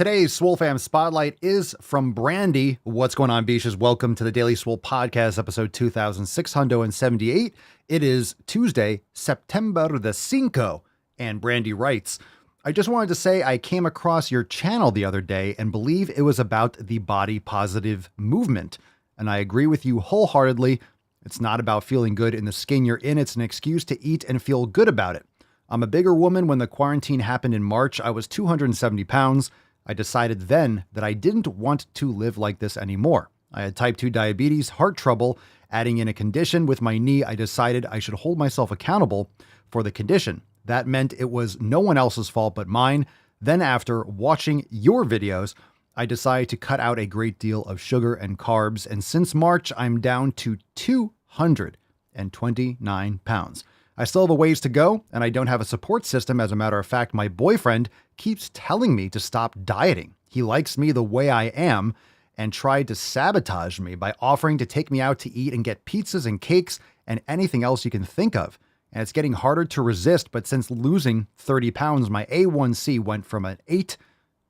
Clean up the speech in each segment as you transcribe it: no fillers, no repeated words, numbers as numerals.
Today's Swole Fam Spotlight is from Brandy. What's going on, Beaches? Welcome to the Daily Swole Podcast, episode 2678. It is Tuesday, September the Cinco, and Brandy writes, I just wanted to say I came across your channel the other day and believe it was about the body positive movement. And I agree with you wholeheartedly. It's not about feeling good in the skin you're in. It's an excuse to eat and feel good about it. I'm a bigger woman. When the quarantine happened in March, I was 270 pounds. I decided then that I didn't want to live like this anymore. I had type 2 diabetes, heart trouble, adding in a condition with my knee. I decided I should hold myself accountable for the condition. That meant it was no one else's fault but mine. Then after watching your videos, I decided to cut out a great deal of sugar and carbs. And since March, I'm down to 229 pounds. I still have a ways to go, and I don't have a support system. As a matter of fact, my boyfriend keeps telling me to stop dieting. He likes me the way I am and tried to sabotage me by offering to take me out to eat and get pizzas and cakes and anything else you can think of. And it's getting harder to resist, but since losing 30 pounds, my A1C went from an 8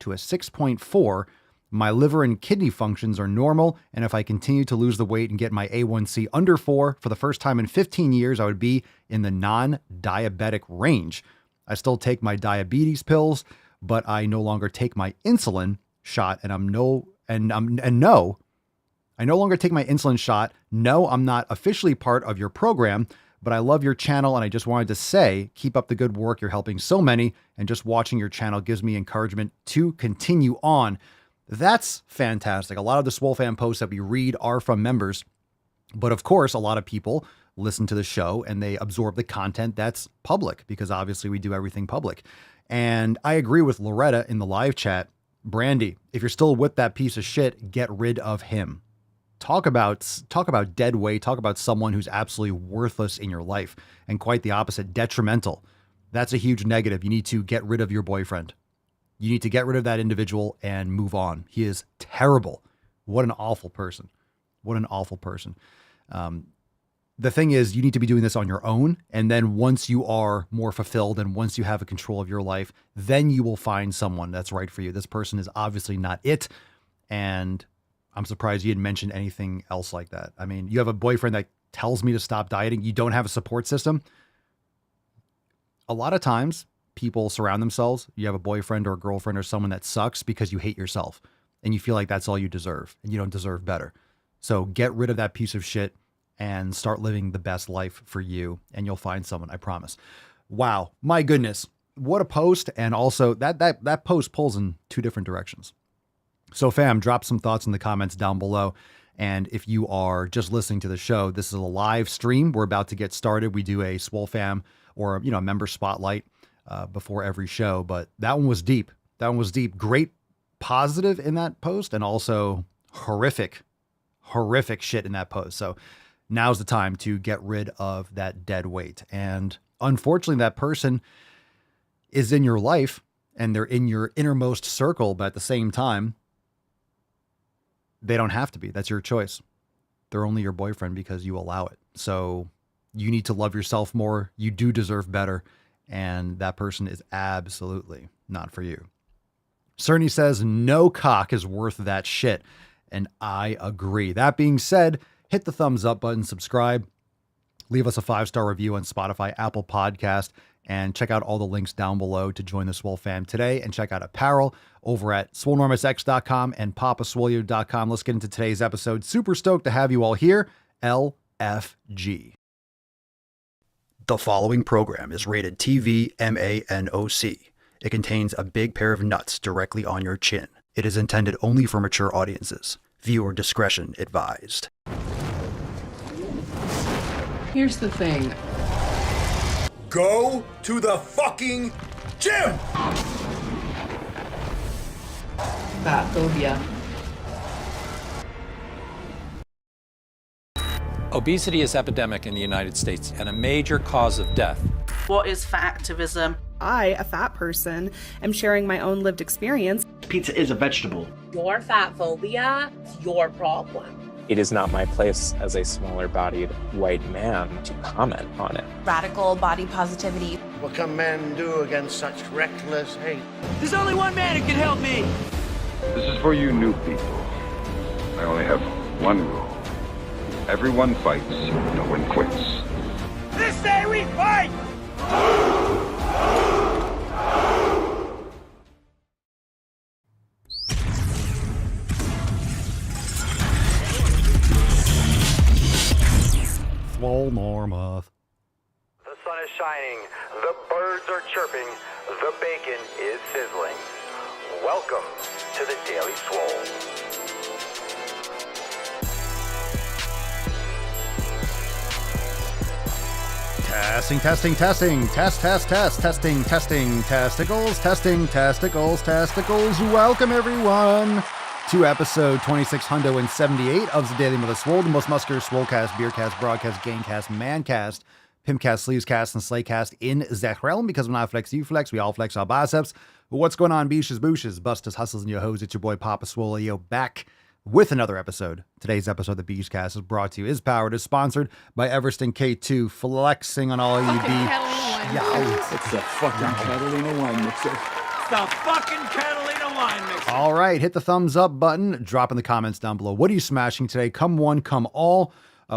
to a 6.4. My liver and kidney functions are normal, and if I continue to lose the weight and get my A1C under 4 for the first time in 15 years, I would be in the non-diabetic range. I still take my diabetes pills, but I no longer take my insulin shot, I no longer take my insulin shot. No, I'm not officially part of your program, but I love your channel, and I just wanted to say, keep up the good work. You're helping so many, and just watching your channel gives me encouragement to continue on. That's fantastic. A lot of the Swole Fam posts that we read are from members, but of course, a lot of people listen to the show and they absorb the content that's public because obviously we do everything public. And I agree with Loretta in the live chat. Brandy, if you're still with that piece of shit, get rid of him. Talk about dead weight. Talk about someone who's absolutely worthless in your life, and quite the opposite, detrimental. That's a huge negative. You need to get rid of your boyfriend. You need to get rid of that individual and move on. He is terrible. What an awful person. What an awful person. The thing is, you need to be doing this on your own. And then once you are more fulfilled and once you have a control of your life, then you will find someone that's right for you. This person is obviously not it. And I'm surprised you didn't mention anything else like that. I mean, you have a boyfriend that tells me to stop dieting. You don't have a support system. A lot of times, people surround themselves. You have a boyfriend or a girlfriend or someone that sucks because you hate yourself and you feel like that's all you deserve and you don't deserve better. So get rid of that piece of shit and start living the best life for you, and you'll find someone, I promise. Wow. My goodness. What a post. And also that post pulls in two different directions. So fam, drop some thoughts in the comments down below. And if you are just listening to the show, this is a live stream. We're about to get started. We do a Swole Fam or, a member spotlight before every show, but that one was deep. That one was deep. Great positive in that post, and also horrific shit in that post. So now's the time to get rid of that dead weight. And unfortunately, that person is in your life and they're in your innermost circle, but at the same time, they don't have to be. That's your choice. They're only your boyfriend because you allow it. So you need to love yourself more. You do deserve better. And that person is absolutely not for you. Cerny says, no cock is worth that shit. And I agree. That being said, hit the thumbs up button, subscribe, leave us a 5-star review on Spotify, Apple Podcast, and check out all the links down below to join the Swole Fam today, and check out apparel over at swolenormousx.com and papaswolio.com. Let's get into today's episode. Super stoked to have you all here. LFG. The following program is rated TV MANOC. It contains a big pair of nuts directly on your chin. It is intended only for mature audiences. Viewer discretion advised. Here's the thing. Go to the fucking gym! Fat phobia. Obesity is epidemic in the United States and a major cause of death. What is fat activism? I, a fat person, am sharing my own lived experience. Pizza is a vegetable. Your fat phobia is your problem. It is not my place as a smaller-bodied white man to comment on it. Radical body positivity. What can men do against such reckless hate? There's only one man who can help me. This is for you new people. I only have one rule. Everyone fights, no one quits. This day we fight! Swole Normuth. The sun is shining, the birds are chirping, the bacon is sizzling. Welcome to the Daily Swole. Testing, testing, testing, testing, testicles, testicles. Welcome everyone to episode 2678 of the Daily Swole, the most muscular swolecast, beercast, broadcast, gamecast, mancast, pimpcast, sleevescast, and slaycast in that realm. Because when I flex, you flex, we all flex our biceps. But what's going on, beaches, booshes, busters, hustles, and your hoes? It's your boy Papa Swole, yo, back with another episode. Today's episode of the Beachcast is brought to you, is powered, is sponsored by Everston K2, flexing on all you It's the fucking Catalina wine mixer. The fucking Catalina wine mixer. All right, hit the thumbs up button, drop in the comments down below. What are you smashing today? Come one, come all.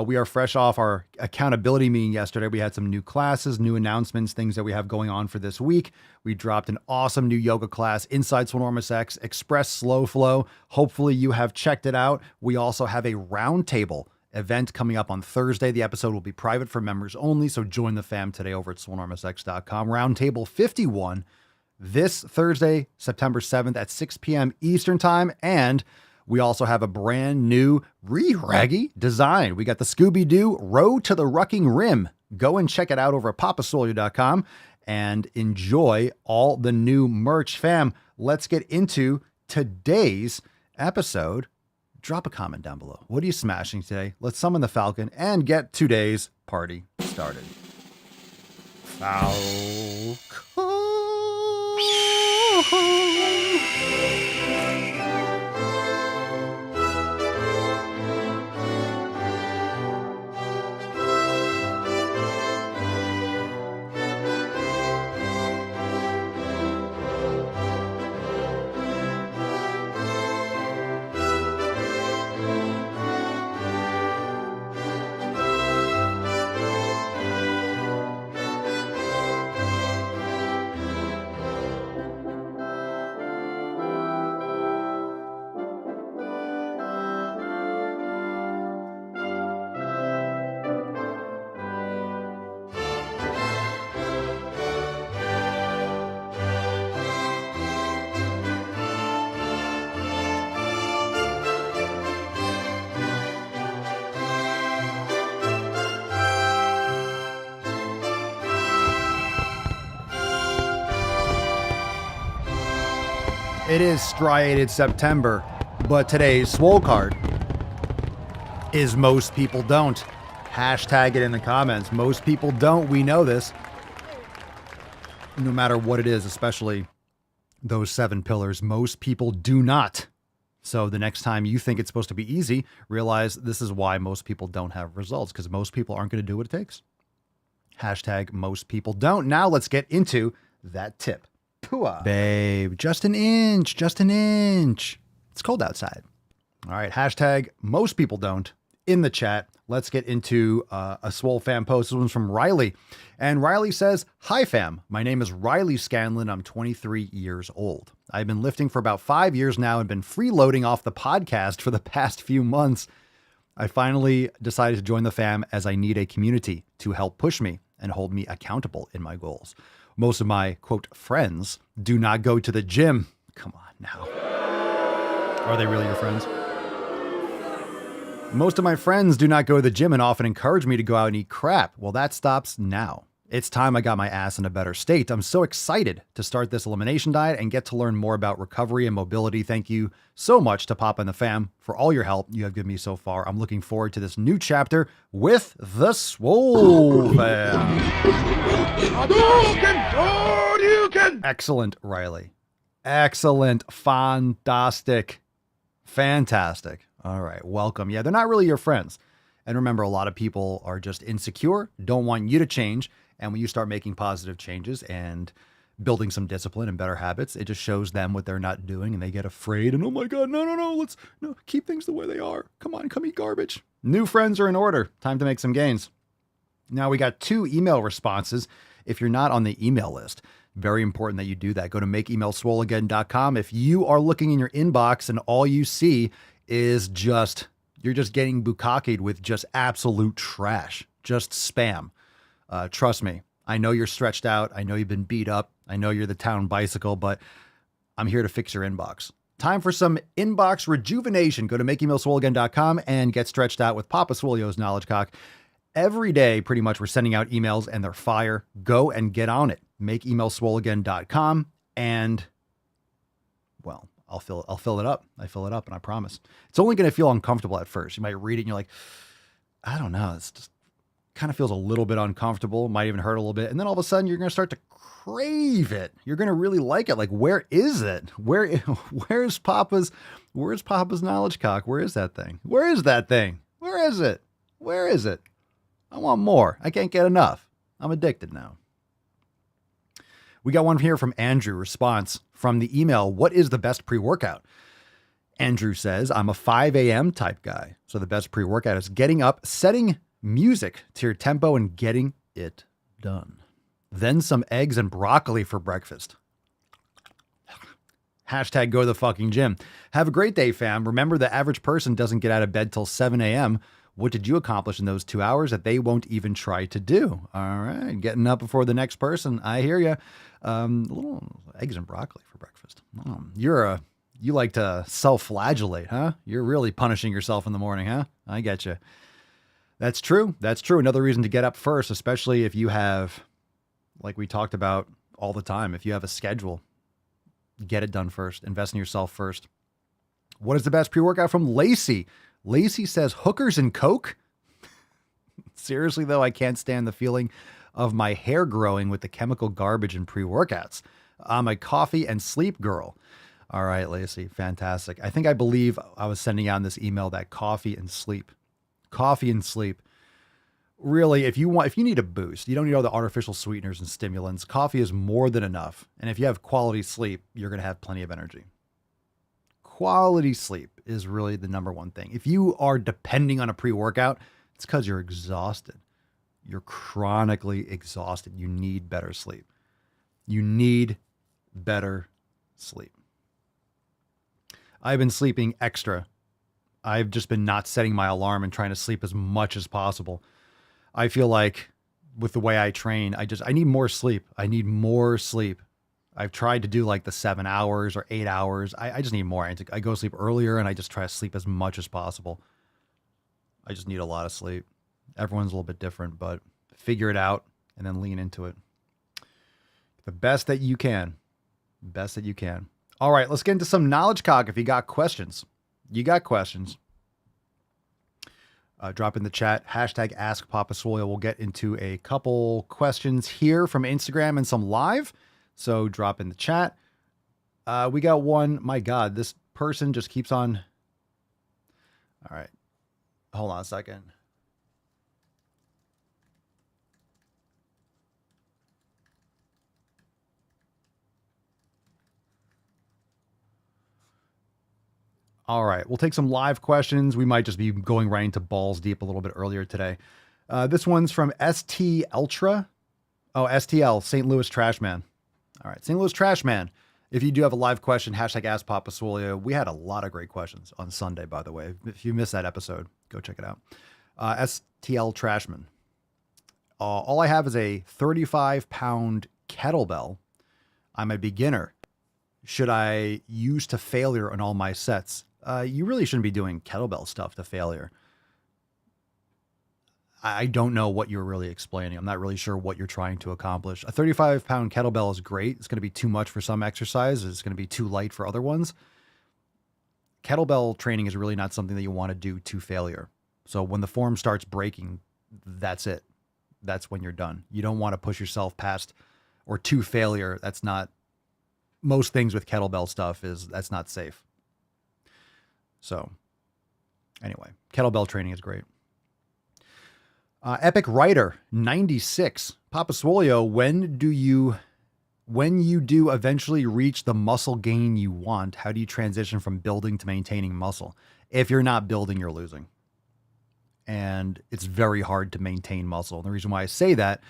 We are fresh off our accountability meeting yesterday. We had some new classes, new announcements, things that we have going on for this week. We dropped an awesome new yoga class, Inside Swolenormous X, Express Slow Flow. Hopefully you have checked it out. We also have a roundtable event coming up on Thursday. The episode will be private for members only, so join the fam today over at swolenormousx.com. Roundtable 51 this Thursday, September 7th at 6 p.m. Eastern Time, and we also have a brand new re-raggy design. We got the Scooby-Doo Road to the Rucking Rim. Go and check it out over at papasolio.com and enjoy all the new merch. Fam, let's get into today's episode. Drop a comment down below. What are you smashing today? Let's summon the Falcon and get today's party started. Falcon. It is striated September, but today's swole card is most people don't. Hashtag it in the comments. Most people don't. We know this. No matter what it is, especially those 7 pillars, most people do not. So the next time you think it's supposed to be easy, realize this is why most people don't have results, because most people aren't going to do what it takes. Hashtag most people don't. Now let's get into that tip. Pooah. Babe, just an inch. It's cold outside. All right, hashtag most people don't in the chat. Let's get into a Swole fam post. This one's from Riley. And Riley says, "Hi fam, my name is Riley Scanlon. I'm 23 years old. I've been lifting for about 5 years now and been freeloading off the podcast for the past few months. I finally decided to join the fam as I need a community to help push me and hold me accountable in my goals. Most of my, quote, friends do not go to the gym." Come on now. Are they really your friends? "Most of my friends do not go to the gym and often encourage me to go out and eat crap. Well, that stops now. It's time I got my ass in a better state. I'm so excited to start this elimination diet and get to learn more about recovery and mobility. Thank you so much to Papa and the fam for all your help you have given me so far. I'm looking forward to this new chapter with the Swole fam." Excellent, Riley. Excellent. Fantastic. Fantastic. All right. Welcome. Yeah, they're not really your friends. And remember, a lot of people are just insecure, don't want you to change. And when you start making positive changes and building some discipline and better habits. It just shows them what they're not doing and they get afraid and, oh my God, no, let's keep things the way they are. Come on, come eat garbage. New friends are in order. Time to make some gains. Now we got 2 email responses. If you're not on the email list, very important that you do that. Go to makeemailswoleagain.com. If you are looking in your inbox and all you see is you're just getting bukkakeed with just absolute trash, just spam. Trust me, I know you're stretched out. I know you've been beat up. I know you're the town bicycle, but I'm here to fix your inbox. Time for some inbox rejuvenation. Go to makeemailswoleagain.com and get stretched out with Papa Swolio's Knowledge Cock. Every day, pretty much, we're sending out emails and they're fire. Go and get on it. Makeemailswoleagain.com and, well, I'll fill it up. I fill it up and I promise. It's only going to feel uncomfortable at first. You might read it and you're like, I don't know. It's just kind of feels a little bit uncomfortable. Might even hurt a little bit. And then all of a sudden you're going to start to crave it. You're going to really like it. Like, where is it? Where's Papa's Knowledge Cock? Where is that thing? Where is that thing? Where is it? Where is it? I want more. I can't get enough. I'm addicted now. We got one here from Andrew. Response from the email. What is the best pre-workout? Andrew says, I'm a 5 a.m. type guy. So the best pre-workout is getting up, setting music to your tempo and getting it done. Then some eggs and broccoli for breakfast. Hashtag go to the fucking gym. Have a great day, fam. Remember, the average person doesn't get out of bed till 7 a.m. What did you accomplish in those 2 hours that they won't even try to do? All right. Getting up before the next person. I hear you. Little eggs and broccoli for breakfast. Oh, you like to self-flagellate, huh? You're really punishing yourself in the morning, huh? I get you. That's true. That's true. Another reason to get up first, especially if you have, like we talked about all the time, if you have a schedule, get it done first. Invest in yourself first. What is the best pre-workout from Lacey? Lacey says hookers and Coke. Seriously, though, I can't stand the feeling of my hair growing with the chemical garbage and pre-workouts. I'm a coffee and sleep girl. All right, Lacey. Fantastic. I believe I was sending out in this email that coffee and sleep. Coffee and sleep. Really, if you need a boost, you don't need all the artificial sweeteners and stimulants. Coffee is more than enough. And if you have quality sleep, you're going to have plenty of energy. Quality sleep is really the number one thing. If you are depending on a pre-workout, it's because you're exhausted. You're chronically exhausted. You need better sleep. You need better sleep. I've been sleeping extra. I've just been not setting my alarm and trying to sleep as much as possible. I feel like with the way I train, I need more sleep. I need more sleep. I've tried to do like the 7 hours or 8 hours. I just need more. I go to sleep earlier and I just try to sleep as much as possible. I just need a lot of sleep. Everyone's a little bit different, but figure it out and then lean into it. The best that you can. Best that you can. All right, let's get into some knowledge cock. If you got questions, drop in the chat. Hashtag Ask Papa Swolio. We'll get into a couple questions here from Instagram and some live. So drop in the chat. We got one. My God, this person just keeps on. All right. Hold on a second. All right. We'll take some live questions. We might just be going right into balls deep a little bit earlier today. This one's from ST Ultra. Oh, STL, St. Louis Trash Man. All right. St. Louis Trash Man. If you do have a live question, hashtag Ask Papa Swolio. We had a lot of great questions on Sunday, by the way. If you missed that episode, go check it out. STL Trashman. All I have is a 35-pound kettlebell. I'm a beginner. Should I use to failure on all my sets? You really shouldn't be doing kettlebell stuff to failure. I don't know what you're really explaining. I'm not really sure what you're trying to accomplish. A 35-pound kettlebell is great. It's going to be too much for some exercises. It's going to be too light for other ones. Kettlebell training is really not something that you want to do to failure. So when the form starts breaking, that's it. That's when you're done. You don't want to push yourself past or to failure. That's not, most things with kettlebell stuff that's not safe. So anyway, kettlebell training is great. Epic Writer 96. Papa Swolio, when do you when you do eventually reach the muscle gain you want, how do you transition from building to maintaining muscle? If you're not building, you're losing. And it's very hard to maintain muscle. And the reason why I say that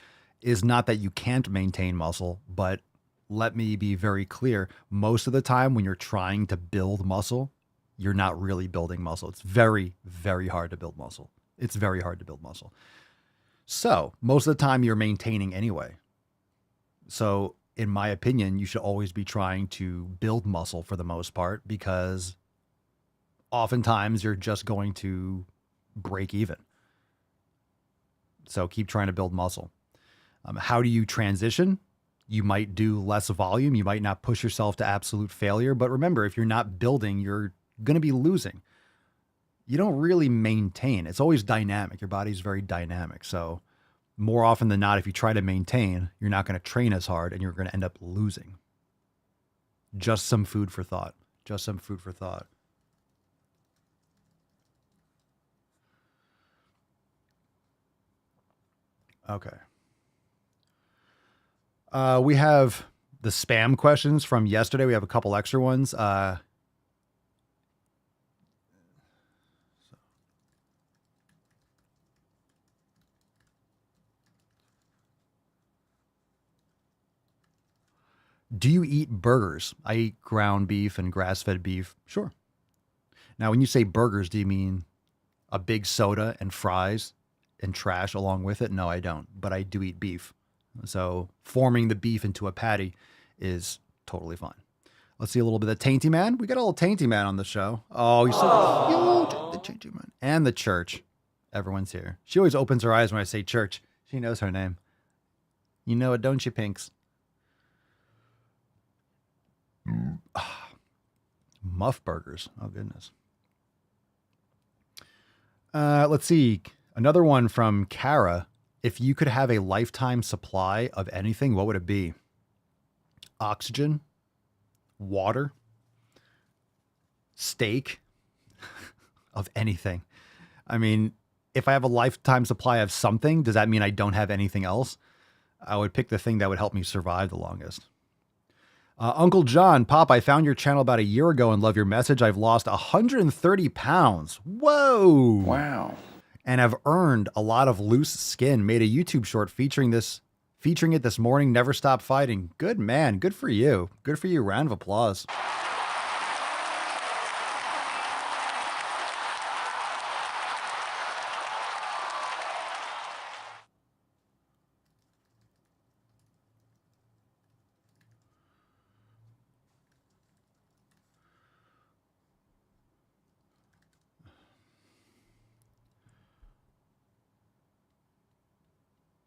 is not that you can't maintain muscle, but let me be very clear. Most of the time when you're trying to build muscle, you're not really building muscle. It's very, very hard to build muscle. It's very hard to build muscle. So most of the time you're maintaining anyway. So in my opinion, you should always be trying to build muscle for the most part, because oftentimes you're just going to break even. So keep trying to build muscle. How do you transition? You might do less volume. You might not push yourself to absolute failure. But remember, if you're not building, you're going to be losing. You don't really maintain. It's always dynamic. Your body's very dynamic. So more often than not, if you try to maintain, you're not going to train as hard and you're going to end up losing. Just some food for thought. Just some food for thought. Okay. We have the spam questions from yesterday. We have a couple extra ones. Do you eat burgers? I eat ground beef and grass-fed beef. Sure. Now, when you say burgers, do you mean a big soda and fries and trash along with it? No, I don't. But I do eat beef. So forming the beef into a patty is totally fine. Let's see a little bit of Tainty Man. We got a little Tainty Man on the show. Oh, he's so cute. The Tainty Man. And the church. Everyone's here. She always opens her eyes when I say church. She knows her name. You know it, don't you, Pinks? Muff burgers. Oh, goodness. Let's see. Another one from Kara. If you could have a lifetime supply of anything, what would it be? Oxygen, water, steak, of anything. I mean, if I have a lifetime supply of something, does that mean I don't have anything else? I would pick the thing that would help me survive the longest. Uncle John, Pop, I found your channel about a year ago and love your message. I've lost 130 pounds. Whoa. Wow. And have earned a lot of loose skin. Made a YouTube short featuring it this morning. Never stop fighting. Good man. Good for you. Good for you. Round of applause.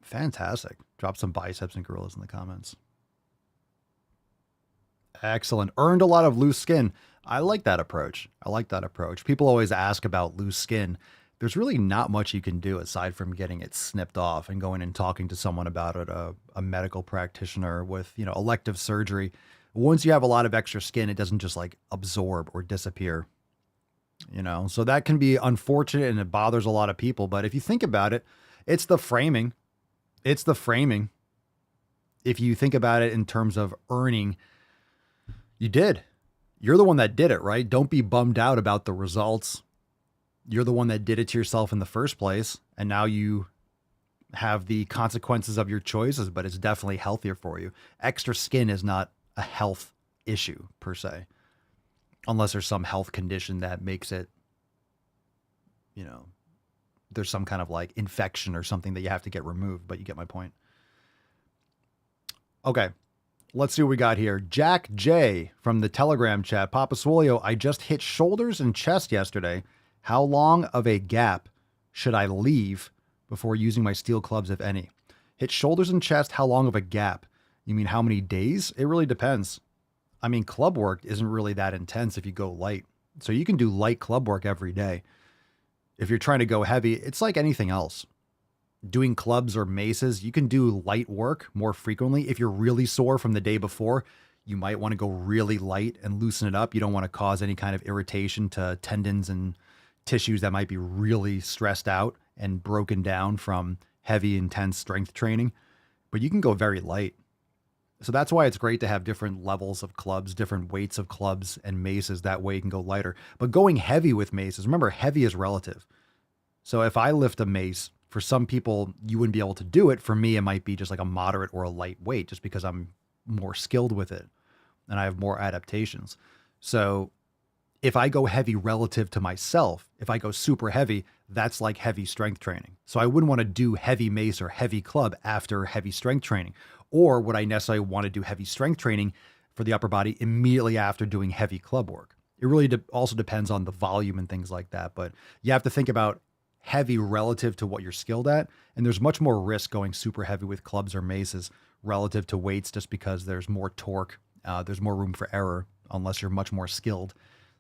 Fantastic. Drop some biceps and gorillas in the comments. Excellent. Earned a lot of loose skin. I like that approach. I like that approach. People always ask about loose skin. There's really not much you can do aside from getting it snipped off and going and talking to someone about it, a medical practitioner with, elective surgery. Once you have a lot of extra skin, it doesn't just like absorb or disappear. So that can be unfortunate and it bothers a lot of people. But if you think about it, it's the framing. It's the framing. If you think about it in terms of earning, you did. You're the one that did it, right? Don't be bummed out about the results. You're the one that did it to yourself in the first place. And now you have the consequences of your choices, but it's definitely healthier for you. Extra skin is not a health issue per se, unless there's some health condition that makes it, there's some kind of like infection or something that you have to get removed, but you get my point. Okay. Let's see what we got here. Jack J from the Telegram chat. Papa Swolio, I just hit shoulders and chest yesterday. How long of a gap should I leave before using my steel clubs, if any? Hit shoulders and chest. How long of a gap? You mean how many days? It really depends. I mean, club work isn't really that intense if you go light. So you can do light club work every day. If you're trying to go heavy, it's like anything else. Doing clubs or maces, you can do light work more frequently. If you're really sore from the day before, you might want to go really light and loosen it up. You don't want to cause any kind of irritation to tendons and tissues that might be really stressed out and broken down from heavy, intense strength training. But you can go very light. So that's why it's great to have different levels of clubs, different weights of clubs and maces. That way you can go lighter. But going heavy with maces, remember, heavy is relative. So if I lift a mace, for some people, you wouldn't be able to do it. For me, it might be just like a moderate or a light weight, just because I'm more skilled with it and I have more adaptations. So if I go heavy relative to myself, if I go super heavy, that's like heavy strength training. So I wouldn't want to do heavy mace or heavy club after heavy strength training. Or would I necessarily want to do heavy strength training for the upper body immediately after doing heavy club work? It really also depends on the volume and things like that. But you have to think about heavy relative to what you're skilled at. And there's much more risk going super heavy with clubs or maces relative to weights, just because there's more torque. There's more room for error unless you're much more skilled.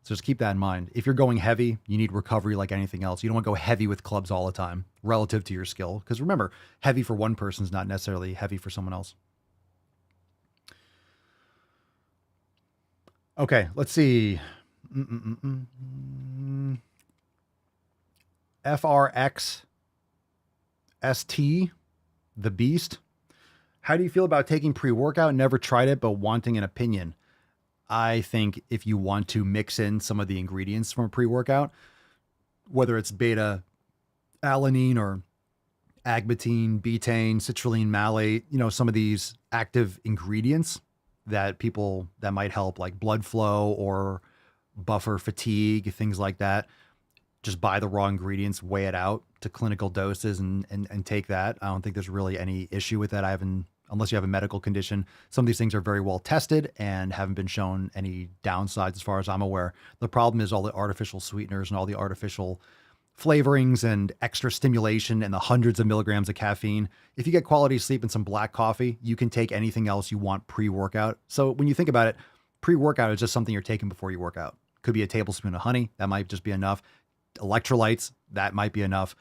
So just keep that in mind. If you're going heavy, you need recovery like anything else. You don't want to go heavy with clubs all the time relative to your skill. Because remember, heavy for one person is not necessarily heavy for someone else. Okay, let's see. FRX ST, the Beast. How do you feel about taking pre-workout? Never tried it, but wanting an opinion. I think if you want to mix in some of the ingredients from a pre-workout, whether it's beta alanine or agmatine, betaine, citrulline malate, some of these active ingredients that might help like blood flow or buffer fatigue, things like that. Just buy the raw ingredients, weigh it out to clinical doses and take that. I don't think there's really any issue with that. Unless you have a medical condition. Some of these things are very well tested and haven't been shown any downsides as far as I'm aware. The problem is all the artificial sweeteners and all the artificial flavorings and extra stimulation and the hundreds of milligrams of caffeine. If you get quality sleep and some black coffee, you can take anything else you want pre-workout. So when you think about it, pre-workout is just something you're taking before you work out. Could be a tablespoon of honey. That might just be enough. Electrolytes, that might be enough.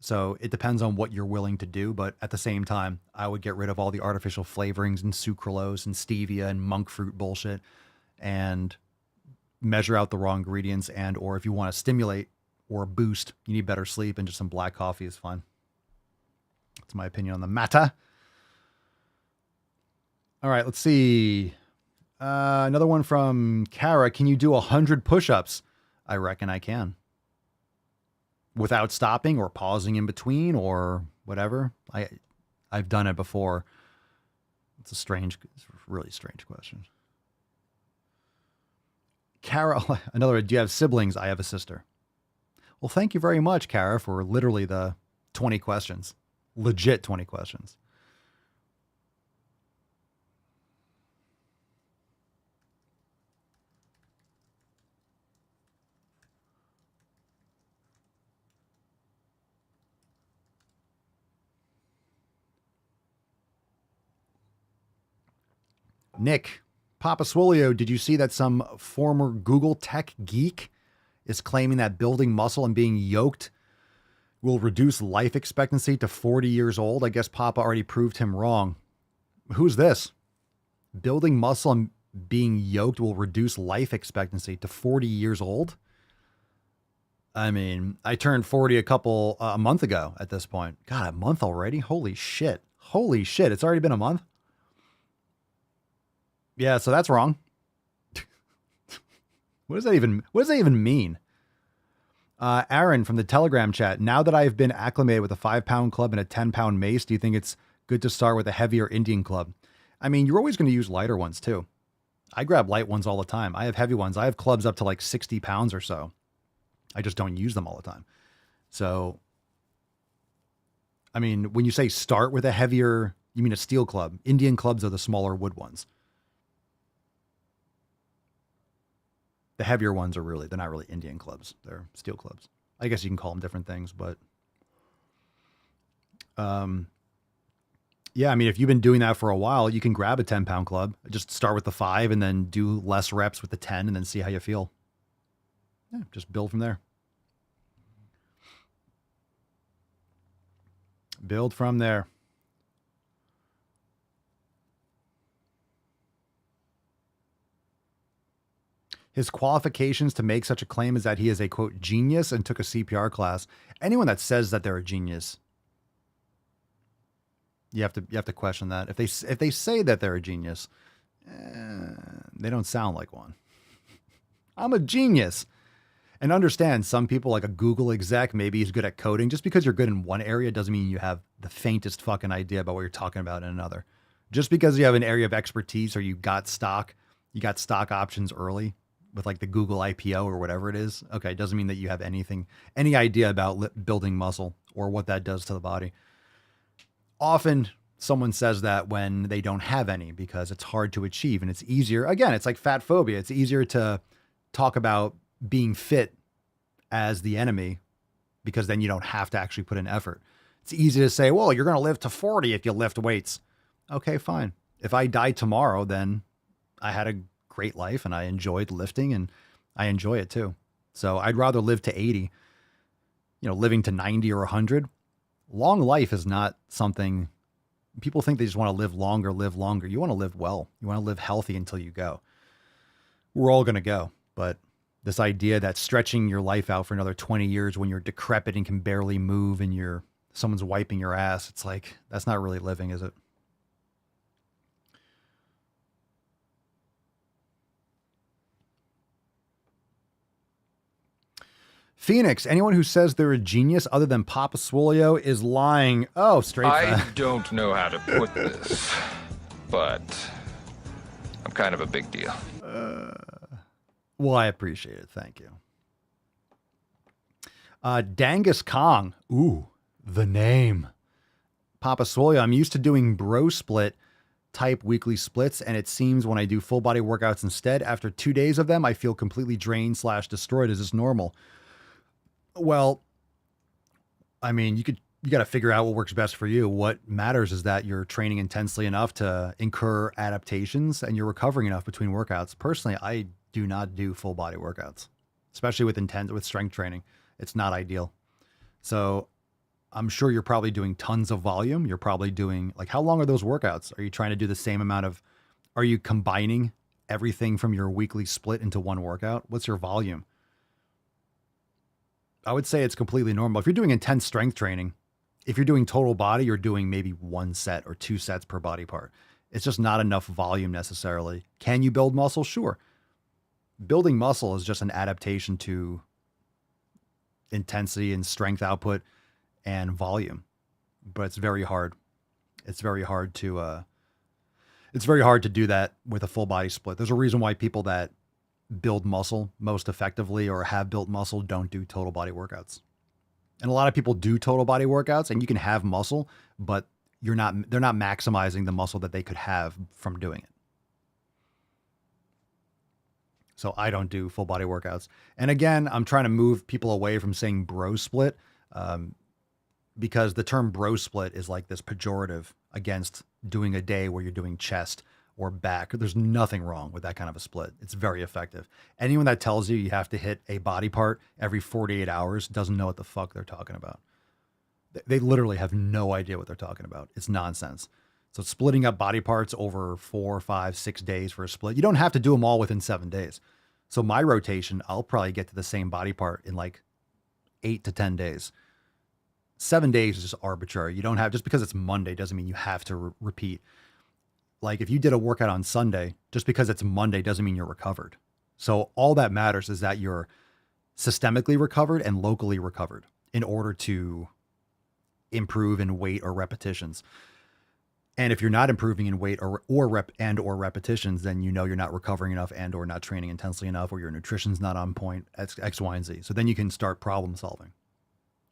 So it depends on what you're willing to do. But at the same time, I would get rid of all the artificial flavorings and sucralose and stevia and monk fruit bullshit and measure out the raw ingredients. Or if you want to stimulate or boost, you need better sleep, and just some black coffee is fine. That's my opinion on the matter. All right, let's see. Another one from Kara. Can you do 100 push-ups? I reckon I can. Without stopping or pausing in between or whatever. I've done it before. It's a really strange question. Kara, do you have siblings? I have a sister. Well, thank you very much, Kara, for literally the 20 questions. Legit 20 questions. Nick, Papa Swolio, did you see that some former Google tech geek is claiming that building muscle and being yoked will reduce life expectancy to 40 years old? I guess Papa already proved him wrong. Who's this? Building muscle and being yoked will reduce life expectancy to 40 years old? I mean, I turned 40 a month ago at this point. God, a month already? Holy shit. Holy shit. It's already been a month? Yeah, so that's wrong. What does that even mean? Aaron from the Telegram chat. Now that I've been acclimated with a 5-pound club and a 10-pound mace, do you think it's good to start with a heavier Indian club? I mean, you're always going to use lighter ones too. I grab light ones all the time. I have heavy ones. I have clubs up to like 60 pounds or so. I just don't use them all the time. So, I mean, when you say start with a heavier, you mean a steel club. Indian clubs are the smaller wood ones. The heavier ones they're not really Indian clubs. They're steel clubs. I guess you can call them different things, but yeah, I mean, if you've been doing that for a while, you can grab a 10-pound club, just start with the 5 and then do less reps with the 10 and then see how you feel. Yeah, just build from there. Build from there. His qualifications to make such a claim is that he is a, quote, genius and took a CPR class. Anyone that says that they're a genius You have to question that. If they say that they're a genius, they don't sound like one. I'm a genius. And understand, some people, like a Google exec, maybe he's good at coding. Just because you're good in one area doesn't mean you have the faintest fucking idea about what you're talking about in another. Just because you have an area of expertise or you got stock options early with like the Google IPO or whatever it is, okay, doesn't mean that you have any idea about building muscle or what that does to the body. Often someone says that when they don't have any because it's hard to achieve and it's easier. Again, it's like fat phobia. It's easier to talk about being fit as the enemy because then you don't have to actually put in effort. It's easy to say, well, you're going to live to 40 if you lift weights. Okay, fine. If I die tomorrow, then I had a great life and I enjoyed lifting and I enjoy it too. So I'd rather live to 80, living to 90 or 100. Long life is not something people think. They just want to live longer. You want to live well. You want to live healthy until you go. We're all going to go. But this idea that stretching your life out for another 20 years when you're decrepit and can barely move and someone's wiping your ass, it's like, that's not really living, is it? Phoenix, anyone who says they're a genius other than Papa Swolio is lying. Oh, straight. I don't know how to put this, but I'm kind of a big deal. Well, I appreciate it. Thank you. Dangus Kong. Ooh, the name. Papa Swolio, I'm used to doing bro split type weekly splits, and it seems when I do full body workouts instead, after 2 days of them, I feel completely drained / destroyed. Is this normal? Well, I mean, you got to figure out what works best for you. What matters is that you're training intensely enough to incur adaptations and you're recovering enough between workouts. Personally, I do not do full body workouts, especially with strength training. It's not ideal. So I'm sure you're probably doing tons of volume. You're probably doing, like, how long are those workouts? Are you trying to do the same amount of, are you combining everything from your weekly split into one workout? What's your volume? I would say it's completely normal. If you're doing intense strength training, if you're doing total body, you're doing maybe 1 set or 2 sets per body part. It's just not enough volume necessarily. Can you build muscle? Sure. Building muscle is just an adaptation to intensity and strength output and volume, but it's very hard. It's very hard to do that with a full body split. There's a reason why people that build muscle most effectively or have built muscle don't do total body workouts. And a lot of people do total body workouts and you can have muscle, but they're not maximizing the muscle that they could have from doing it. So I don't do full body workouts. And again, I'm trying to move people away from saying bro split, because the term bro split is like this pejorative against doing a day where you're doing chest or back. There's nothing wrong with that kind of a split. It's very effective. Anyone that tells you have to hit a body part every 48 hours doesn't know what the fuck they're talking about. They literally have no idea what they're talking about. It's nonsense. So splitting up body parts over 4, 5, 6 days for a split, you don't have to do them all within 7 days. So my rotation, I'll probably get to the same body part in like 8 to 10 days. 7 days is just arbitrary. You don't have, just because it's Monday doesn't mean you have to repeat. Like if you did a workout on Sunday, just because it's Monday doesn't mean you're recovered. So all that matters is that you're systemically recovered and locally recovered in order to improve in weight or repetitions. And if you're not improving in weight or repetitions, then you know you're not recovering enough and or not training intensely enough, or your nutrition's not on point, X, Y, and Z. So then you can start problem solving.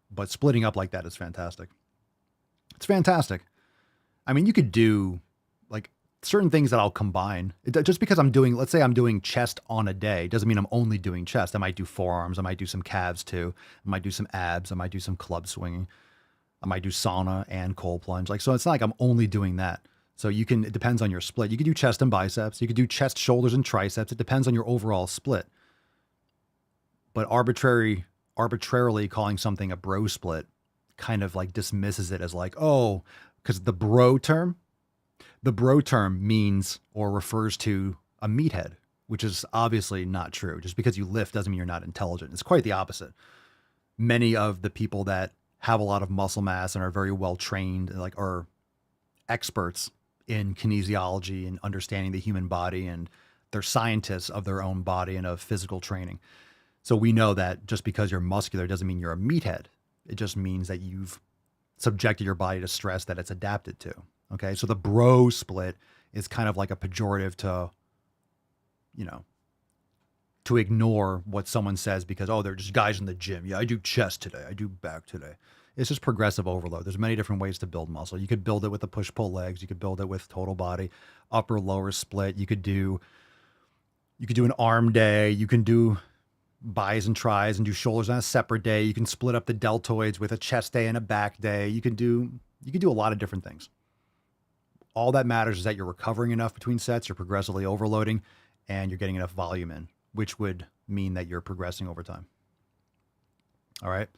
But splitting up like that is fantastic. It's fantastic. I mean, you could do like certain things that I'll combine. Just because let's say I'm doing chest on a day, doesn't mean I'm only doing chest. I might do forearms. I might do some calves too. I might do some abs. I might do some club swinging. I might do sauna and cold plunge. So it's not like I'm only doing that. So it depends on your split. You could do chest and biceps. You could do chest, shoulders, and triceps. It depends on your overall split. But arbitrarily calling something a bro split kind of like dismisses it as like, oh, because the bro term means or refers to a meathead, which is obviously not true. Just because you lift doesn't mean you're not intelligent. It's quite the opposite. Many of the people that have a lot of muscle mass and are very well trained, like are experts in kinesiology and understanding the human body, and they're scientists of their own body and of physical training. So we know that just because you're muscular doesn't mean you're a meathead. It just means that you've subjected your body to stress that it's adapted to. Okay. So the bro split is kind of like a pejorative to, to ignore what someone says because, oh, they're just guys in the gym. Yeah, I do chest today. I do back today. It's just progressive overload. There's many different ways to build muscle. You could build it with the push-pull legs. You could build it with total body, upper, lower split. You could do an arm day. You can do bis and tris and do shoulders on a separate day. You can split up the deltoids with a chest day and a back day. You can do a lot of different things. All that matters is that you're recovering enough between sets, you're progressively overloading, and you're getting enough volume in, which would mean that you're progressing over time. All right.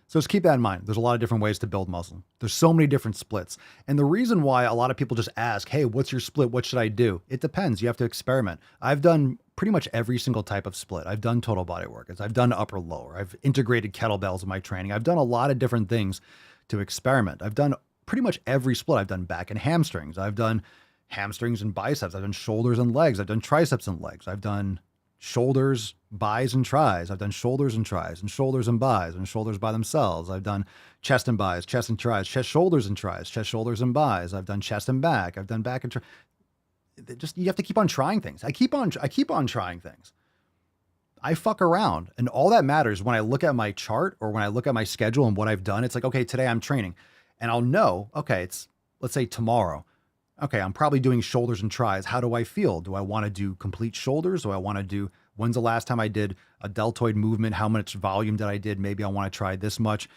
So just keep that in mind. There's a lot of different ways to build muscle. There's so many different splits. And the reason why a lot of people just ask, hey, what's your split? What should I do? It depends. You have to experiment. I've done pretty much every single type of split. I've done total body workouts. I've done upper lower. I've integrated kettlebells in my training. I've done a lot of different things to experiment. I've done pretty much every split. I've done back and hamstrings. I've done hamstrings and biceps. I've done shoulders and legs. I've done triceps and legs. I've done shoulders, bis and tris. I've done shoulders and tris and shoulders and bis and shoulders by themselves. I've done chest and bis, chest and tris, chest, shoulders and tris, chest, shoulders and bis. I've done chest and back. I've done back and tris. Just, you have to keep on trying things. I keep on trying things. I fuck around, and all that matters when I look at my chart or when I look at my schedule and what I've done. It's like, okay, today I'm training and I'll know, okay, it's, let's say tomorrow. Okay, I'm probably doing shoulders and tris. How do I feel? Do I want to do complete shoulders? Do I want to do, when's the last time I did a deltoid movement? How much volume did I did? Maybe I want to try this much,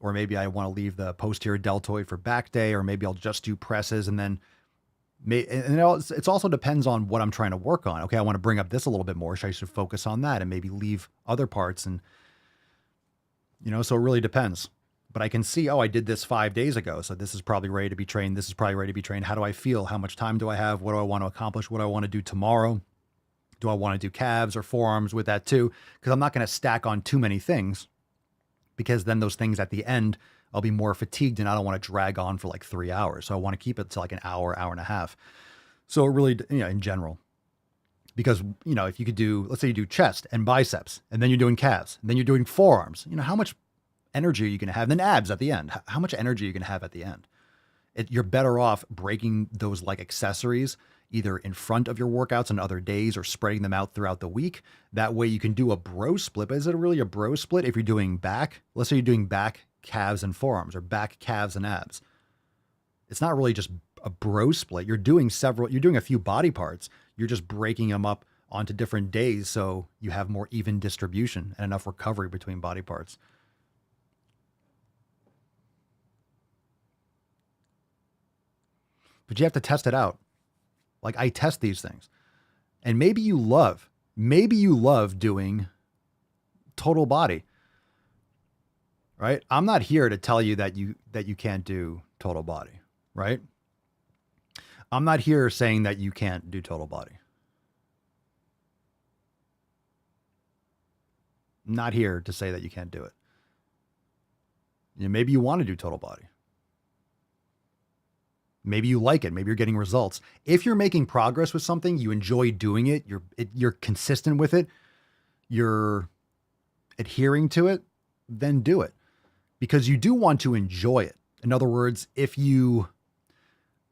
or maybe I want to leave the posterior deltoid for back day, or maybe I'll just do presses and then it also depends on what I'm trying to work on. Okay, I want to bring up this a little bit more. So I should focus on that and maybe leave other parts. And, so it really depends. But I can see, oh, I did this 5 days ago. So this is probably ready to be trained. This is probably ready to be trained. How do I feel? How much time do I have? What do I want to accomplish? What do I want to do tomorrow? Do I want to do calves or forearms with that too? Because I'm not going to stack on too many things, because then those things at the end, I'll be more fatigued and I don't want to drag on for like 3 hours. So I want to keep it to like an hour, hour and a half. So it really, in general, because, if you could do, let's say you do chest and biceps, and then you're doing calves, and then you're doing forearms, how much energy are you going to have? And then abs at the end. How much energy are you going to have at the end? You're better off breaking those like accessories either in front of your workouts on other days or spreading them out throughout the week. That way you can do a bro split. But is it really a bro split if you're doing back? Let's say you're doing back, calves, and forearms, or back, calves, and abs. It's not really just a bro split. You're doing a few body parts. You're just breaking them up onto different days so you have more even distribution and enough recovery between body parts. But you have to test it out. Like, I test these things. And maybe you love doing total body. Right? I'm not here to tell you that you can't do total body, right? I'm not here saying that you can't do total body. I'm not here to say that you can't do it. Maybe you want to do total body. Maybe you like it. Maybe you're getting results. If you're making progress with something, you enjoy doing it, you're consistent with it, you're adhering to it, then do it. Because you do want to enjoy it. In other words, if you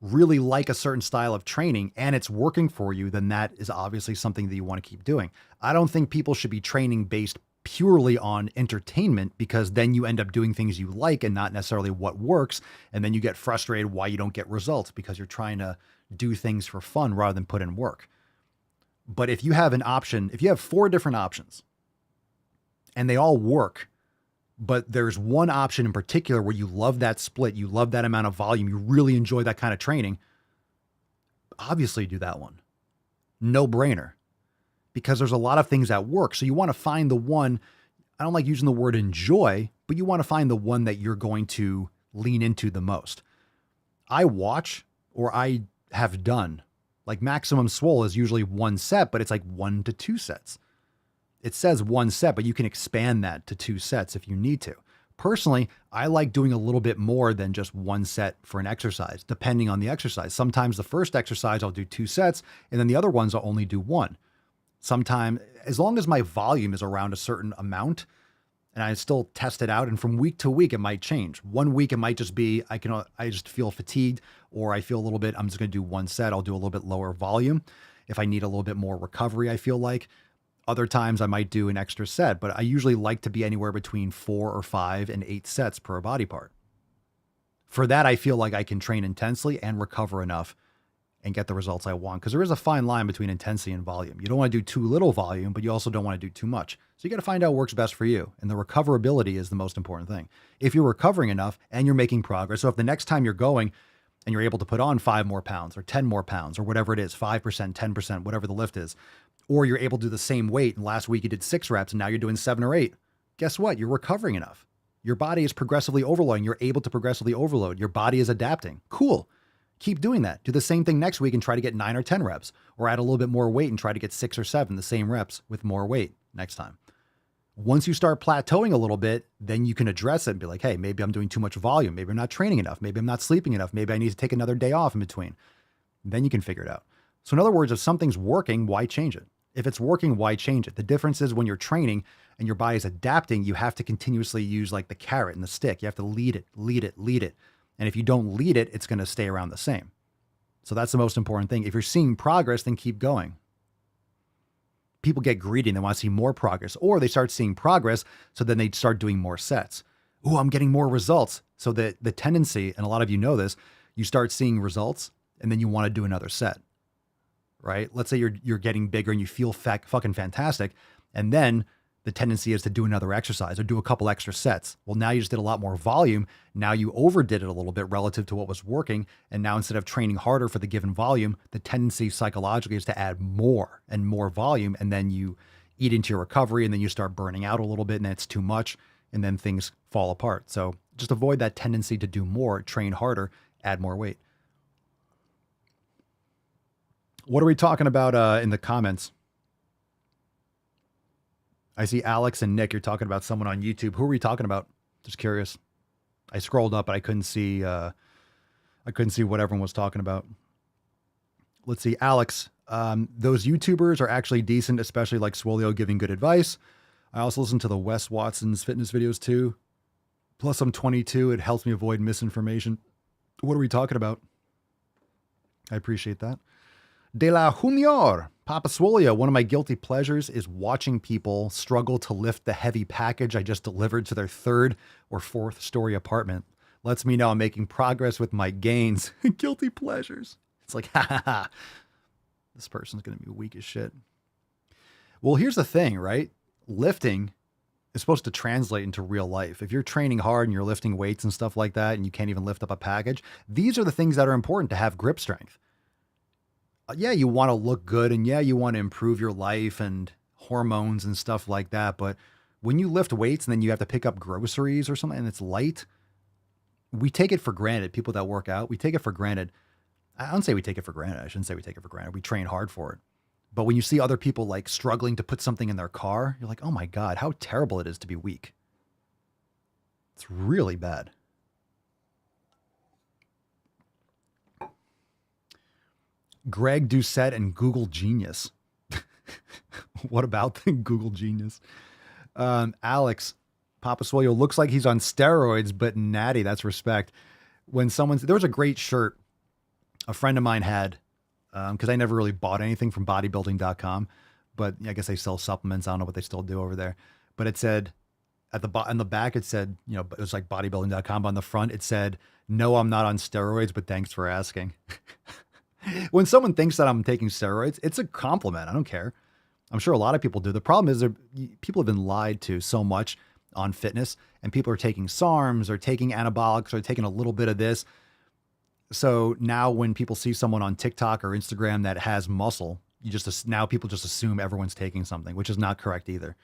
really like a certain style of training and it's working for you, then that is obviously something that you want to keep doing. I don't think people should be training based purely on entertainment, because then you end up doing things you like and not necessarily what works. And then you get frustrated why you don't get results, because you're trying to do things for fun rather than put in work. But if you have an option, if you have 4 different options and they all work, but there's one option in particular where you love that split, you love that amount of volume, you really enjoy that kind of training, obviously do that one. No brainer. Because there's a lot of things that work. So you want to find the one, I don't like using the word enjoy, but you want to find the one that you're going to lean into the most. I watch, or I have done, like maximum swole is usually 1 set, but it's like 1 to 2 sets. It says 1 set, but you can expand that to 2 sets if you need to. Personally, I like doing a little bit more than just one set for an exercise, depending on the exercise. Sometimes the first exercise I'll do 2 sets, and then the other ones I'll only do 1. Sometimes, as long as my volume is around a certain amount, and I still test it out, and from week to week, it might change. One week, it might just be, I just feel fatigued, or I feel a little bit, I'm just going to do 1 set. I'll do a little bit lower volume. If I need a little bit more recovery, I feel like. Other times I might do an extra set, but I usually like to be anywhere between 4 or 5 and 8 sets per body part. For that, I feel like I can train intensely and recover enough and get the results I want. Because there is a fine line between intensity and volume. You don't want to do too little volume, but you also don't want to do too much. So you got to find out what works best for you. And the recoverability is the most important thing. If you're recovering enough and you're making progress, so if the next time you're going and you're able to put on 5 more pounds or 10 more pounds or whatever it is, 5%, 10%, whatever the lift is, or you're able to do the same weight and last week you did 6 reps and now you're doing 7 or 8, guess what? You're recovering enough. Your body is progressively overloading. You're able to progressively overload. Your body is adapting. Cool. Keep doing that. Do the same thing next week and try to get 9 or 10 reps, or add a little bit more weight and try to get 6 or 7, the same reps with more weight next time. Once you start plateauing a little bit, then you can address it and be like, hey, maybe I'm doing too much volume. Maybe I'm not training enough. Maybe I'm not sleeping enough. Maybe I need to take another day off in between. Then you can figure it out. So in other words, if something's working, why change it? If it's working, why change it? The difference is when you're training and your body is adapting, you have to continuously use like the carrot and the stick. You have to lead it, lead it, lead it. And if you don't lead it, it's going to stay around the same. So that's the most important thing. If you're seeing progress, then keep going. People get greedy and they want to see more progress, or they start seeing progress. So then they start doing more sets. Oh, I'm getting more results. So the tendency, and a lot of you know this, you start seeing results and then you want to do another set. Right? Let's say you're getting bigger and you feel fucking fantastic. And then the tendency is to do another exercise or do a couple extra sets. Well, now you just did a lot more volume. Now you overdid it a little bit relative to what was working. And now instead of training harder for the given volume, the tendency psychologically is to add more and more volume. And then you eat into your recovery and then you start burning out a little bit and then it's too much and then things fall apart. So just avoid that tendency to do more, train harder, add more weight. What are we talking about in the comments? I see Alex and Nick. You're talking about someone on YouTube. Who are we talking about? Just curious. I scrolled up, but I couldn't see what everyone was talking about. Let's see, Alex. Those YouTubers are actually decent, especially like Swolio giving good advice. I also listen to the Wes Watson's fitness videos too. Plus, I'm 22. It helps me avoid misinformation. What are we talking about? I appreciate that. De la Junior, Papa Swolio, one of my guilty pleasures is watching people struggle to lift the heavy package I just delivered to their 3rd or 4th story apartment. Lets me know I'm making progress with my gains. Guilty pleasures. It's like, ha ha ha. This person's going to be weak as shit. Well, here's the thing, right? Lifting is supposed to translate into real life. If you're training hard and you're lifting weights and stuff like that, and you can't even lift up a package, these are the things that are important to have grip strength. Yeah, you want to look good and yeah, you want to improve your life and hormones and stuff like that. But when you lift weights and then you have to pick up groceries or something and it's light, we take it for granted. People that work out, we take it for granted. I don't say we take it for granted. I shouldn't say we take it for granted. We train hard for it. But when you see other people like struggling to put something in their car, you're like, oh my God, how terrible it is to be weak. It's really bad. Greg Doucette and Google Genius. What about the Google Genius? Alex, Papa Swolio looks like he's on steroids, but natty. That's respect. When there was a great shirt a friend of mine had, because I never really bought anything from bodybuilding.com, but I guess they sell supplements. I don't know what they still do over there, but it said on the back, it said, it was like bodybuilding.com, but on the front, it said, no, I'm not on steroids, but thanks for asking. When someone thinks that I'm taking steroids, it's a compliment. I don't care. I'm sure a lot of people do. The problem is people have been lied to so much on fitness, and people are taking SARMs or taking anabolics or taking a little bit of this. So now when people see someone on TikTok or Instagram that has muscle, now people just assume everyone's taking something, which is not correct either.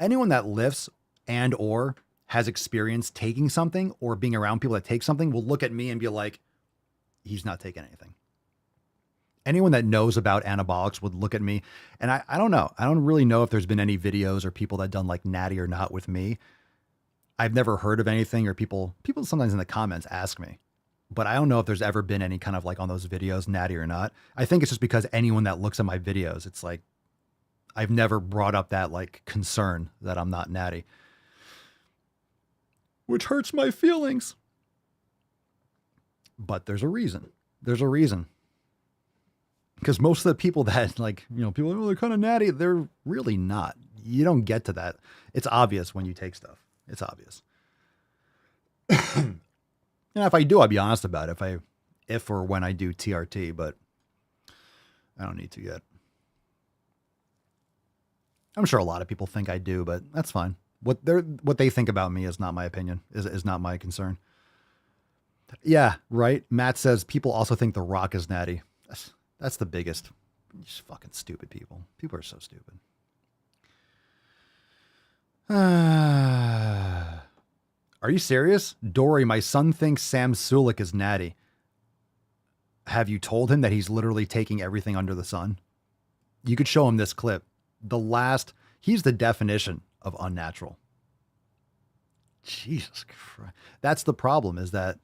Anyone that lifts and or has experience taking something or being around people that take something will look at me and be like, he's not taking anything. Anyone that knows about anabolics would look at me, and I don't know. I don't really know if there's been any videos or people that done like natty or not with me. I've never heard of anything, or people sometimes in the comments ask me, but I don't know if there's ever been any kind of like on those videos, natty or not. I think it's just because anyone that looks at my videos, it's like, I've never brought up that like concern that I'm not natty, which hurts my feelings. But there's a reason. There's a reason. Because most of the people that like, people are, oh, they're kind of natty. They're really not. You don't get to that. It's obvious when you take stuff. It's obvious. And if I do, I'll be honest about it. If or when I do TRT, but I don't need to yet. I'm sure a lot of people think I do, but that's fine. What they think about me is not my opinion, is not my concern. Yeah, right. Matt says people also think The Rock is natty. That's the biggest. Just fucking stupid people. People are so stupid. Are you serious? Dory, my son thinks Sam Sulek is natty. Have you told him that he's literally taking everything under the sun? You could show him this clip. He's the definition of unnatural. Jesus Christ. That's the problem, is that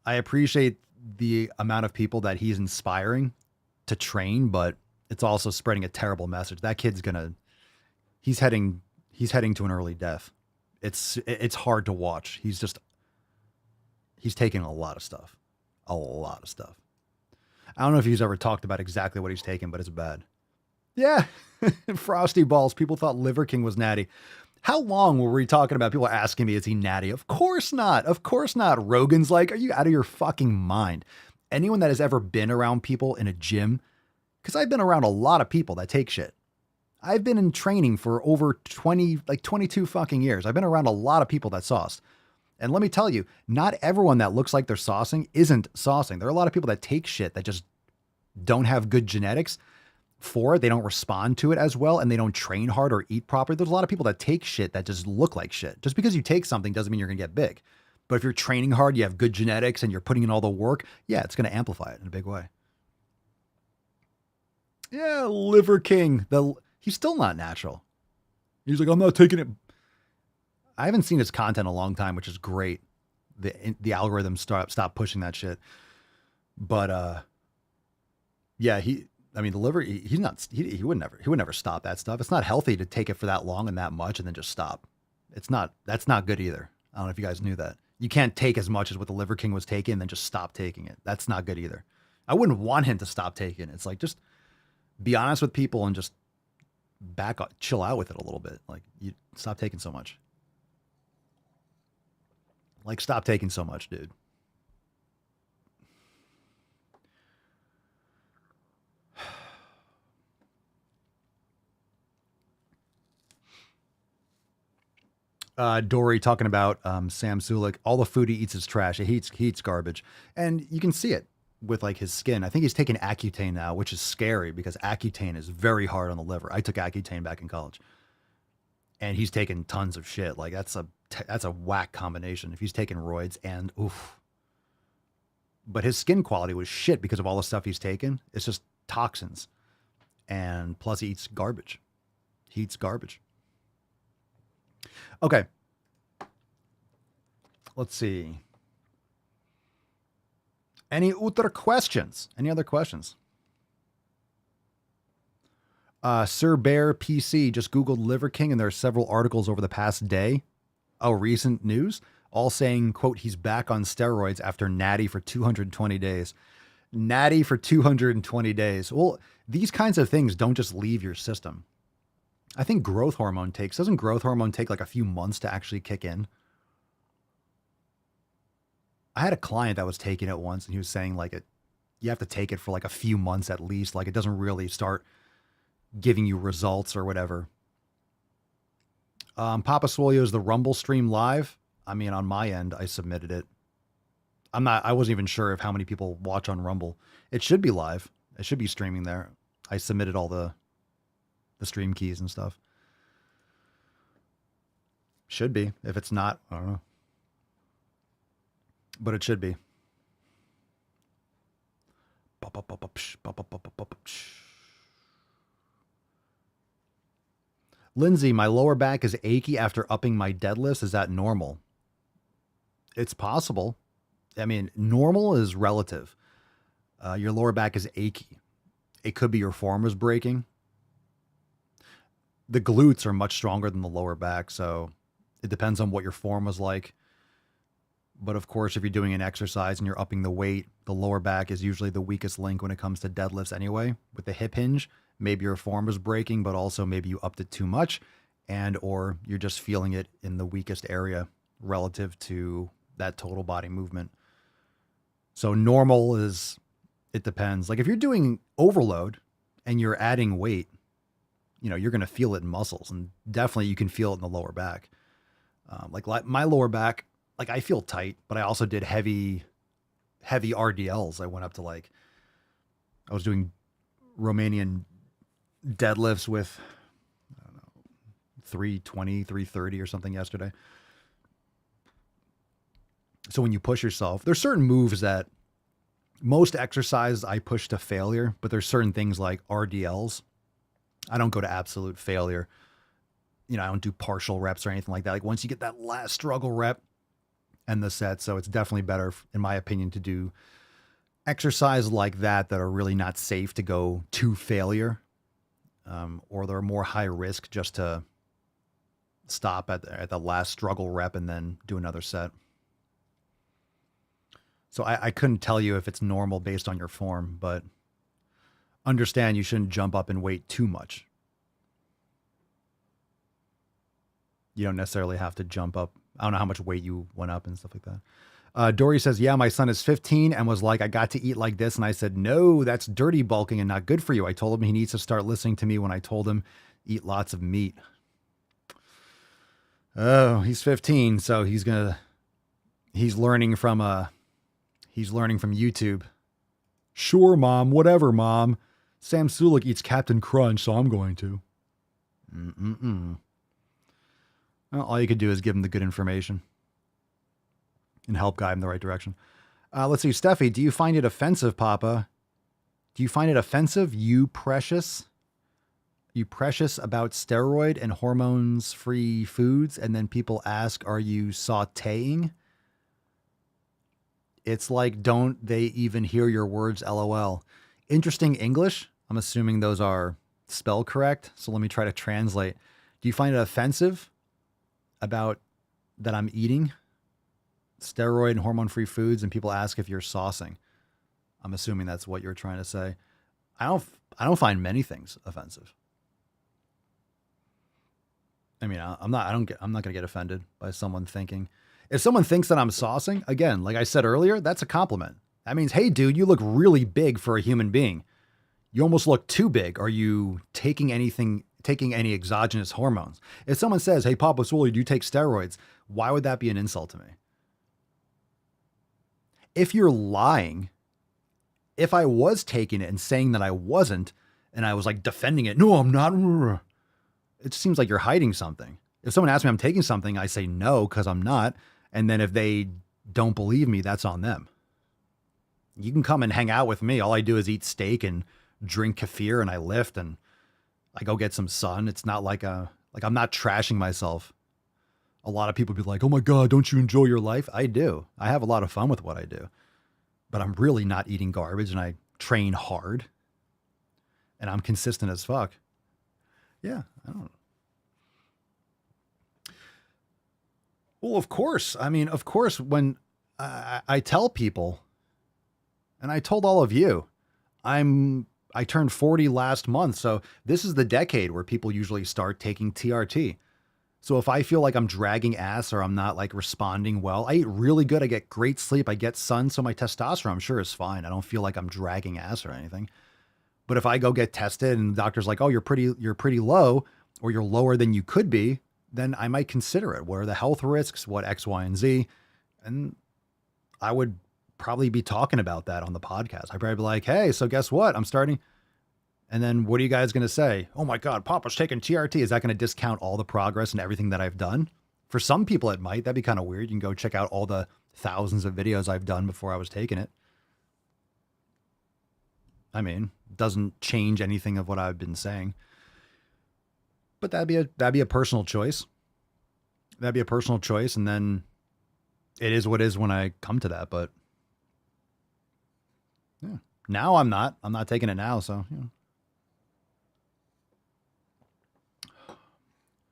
I appreciate the amount of people that he's inspiring to train, but it's also spreading a terrible message. That kid's he's heading to an early death. It's hard to watch. He's taking a lot of stuff. A lot of stuff. I don't know if he's ever talked about exactly what he's taking, but it's bad. Yeah. Frosty Balls. People thought Liver King was natty. How long were we talking about people asking me, is he natty? Of course not. Of course not. Rogan's like, are you out of your fucking mind? Anyone that has ever been around people in a gym, because I've been around a lot of people that take shit. I've been in training for over 22 fucking years. I've been around a lot of people that sauce. And let me tell you, not everyone that looks like they're saucing isn't saucing. There are a lot of people that take shit that just don't have good genetics for it. They don't respond to it as well, and they don't train hard or eat properly. There's a lot of people that take shit that just look like shit. Just because you take something doesn't mean you're going to get big. But if you're training hard, you have good genetics, and you're putting in all the work, yeah, it's going to amplify it in a big way. Yeah, Liver King. He's still not natural. He's like, I'm not taking it. I haven't seen his content in a long time, which is great. The algorithm stop pushing that shit. But yeah, the liver, he would never stop that stuff. It's not healthy to take it for that long and that much and then just stop. That's not good either. I don't know if you guys knew that. You can't take as much as what the Liver King was taking and then just stop taking it. That's not good either. I wouldn't want him to stop taking it. It's like, just be honest with people and just chill out with it a little bit. Like, you stop taking so much. Like, stop taking so much, dude. Dory talking about Sam Sulek. All the food he eats is trash. He eats garbage. And you can see it with like his skin. I think he's taking Accutane now, which is scary because Accutane is very hard on the liver. I took Accutane back in college. And he's taking tons of shit. Like, that's a whack combination. If he's taking roids and oof. But his skin quality was shit because of all the stuff he's taken. It's just toxins. And plus he eats garbage. He eats garbage. Okay. Let's see. Any other questions? Any other questions? Sir Bear PC just Googled Liver King, and there are several articles over the past day. Oh, recent news, all saying, quote, he's back on steroids after natty for 220 days. Natty for 220 days. Well, these kinds of things don't just leave your system. I think doesn't growth hormone take like a few months to actually kick in? I had a client that was taking it once, and he was saying like you have to take it for like a few months at least. Like, it doesn't really start giving you results or whatever. Papa Swolio is the Rumble stream live. I mean, on my end, I submitted it. I wasn't even sure of how many people watch on Rumble. It should be live. It should be streaming there. I submitted all the stream keys and stuff. Should be. If it's not, I don't know. But it should be. Lindsay, my lower back is achy after upping my deadlifts. Is that normal? It's possible. I mean, normal is relative. Your lower back is achy. It could be your form was breaking. The glutes are much stronger than the lower back, so it depends on what your form was like. But of course, if you're doing an exercise and you're upping the weight, the lower back is usually the weakest link when it comes to deadlifts anyway. With the hip hinge, maybe your form is breaking, but also maybe you upped it too much, and or you're just feeling it in the weakest area relative to that total body movement. So normal is, it depends. Like if you're doing overload and you're adding weight, you know, you're going to feel it in muscles, and definitely you can feel it in the lower back. Like my lower back, like I feel tight, but I also did heavy RDLs. I went up to I was doing Romanian deadlifts with, I don't know, 320, 330 or something yesterday. So when you push yourself, there's certain moves that most exercises I push to failure, but there's certain things like RDLs. I don't go to absolute failure. You know, I don't do partial reps or anything like that. Like once you get that last struggle rep and the set. So it's definitely better, in my opinion, to do exercise like that are really not safe to go to failure, or they're more high risk just to stop at the last struggle rep and then do another set. So I couldn't tell you if it's normal based on your form, but understand you shouldn't jump up in weight too much. You don't necessarily have to jump up. I don't know how much weight you went up and stuff like that. Dory says, yeah, my son is 15 and was like, I got to eat like this. And I said, no, that's dirty bulking and not good for you. I told him he needs to start listening to me when I told him eat lots of meat. Oh, he's 15. So he's learning from YouTube. Sure, mom, whatever, mom. Sam Sulek eats Captain Crunch, so I'm going to. Well, all you could do is give him the good information and help guide him the right direction. Let's see. Steffi, do you find it offensive, Papa? Do you find it offensive, you precious? You precious about steroid and hormones-free foods, and then people ask, are you sautéing? It's like, don't they even hear your words, LOL. Interesting English. I'm assuming those are spelled correct. So let me try to translate. Do you find it offensive about that I'm eating steroid and hormone-free foods and people ask if you're saucing? I'm assuming that's what you're trying to say. I don't find many things offensive. I mean, I'm not going to get offended by someone thinking. If someone thinks that I'm saucing, again, like I said earlier, that's a compliment. That means, hey, dude, you look really big for a human being. You almost look too big. Are you taking any exogenous hormones? If someone says, hey, Papa Swole, do you take steroids? Why would that be an insult to me? If you're lying, if I was taking it and saying that I wasn't, and I was like defending it, no, I'm not. It seems like you're hiding something. If someone asks me I'm taking something, I say no, because I'm not. And then if they don't believe me, that's on them. You can come and hang out with me. All I do is eat steak and drink kefir, and I lift and I go get some sun. It's not like I'm not trashing myself. A lot of people be like, oh my God, don't you enjoy your life? I do. I have a lot of fun with what I do, but I'm really not eating garbage, and I train hard and I'm consistent as fuck. Yeah. I don't know. Well, of course. I mean, of course, when I tell people, and I told all of you, I turned 40 last month. So this is the decade where people usually start taking TRT. So if I feel like I'm dragging ass or I'm not like responding well, I eat really good. I get great sleep. I get sun. So my testosterone, I'm sure, is fine. I don't feel like I'm dragging ass or anything. But if I go get tested and the doctor's like, oh, you're pretty low, or you're lower than you could be, then I might consider it. What are the health risks? What X, Y, and Z? And I would probably be talking about that on the podcast. I'd probably be like, hey, so guess what? I'm starting. And then what are you guys going to say? Oh my God, Papa's taking TRT. Is that going to discount all the progress and everything that I've done? For some people, it might. That'd be kind of weird. You can go check out all the thousands of videos I've done before I was taking it. I mean, it doesn't change anything of what I've been saying. But that'd be a personal choice. That'd be a personal choice, and then it is what it is when I come to that. But yeah, now I'm not taking it now. So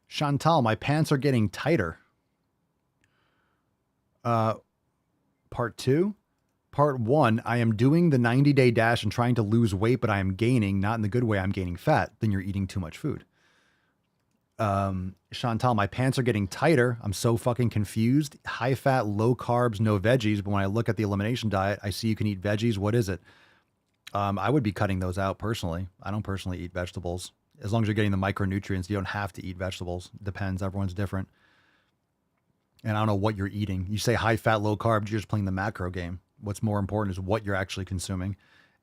Chantal, my pants are getting tighter. Part 2. Part 1, I am doing the 90-day dash and trying to lose weight, but I am gaining, not in the good way, I'm gaining fat. Then you're eating too much food. Chantal, my pants are getting tighter. I'm so fucking confused. High fat, low carbs, no veggies. But when I look at the elimination diet, I see you can eat veggies. What is it? I would be cutting those out personally. I don't personally eat vegetables. As long as you're getting the micronutrients, you don't have to eat vegetables. Depends. Everyone's different. And I don't know what you're eating. You say high fat, low carb, you're just playing the macro game. What's more important is what you're actually consuming.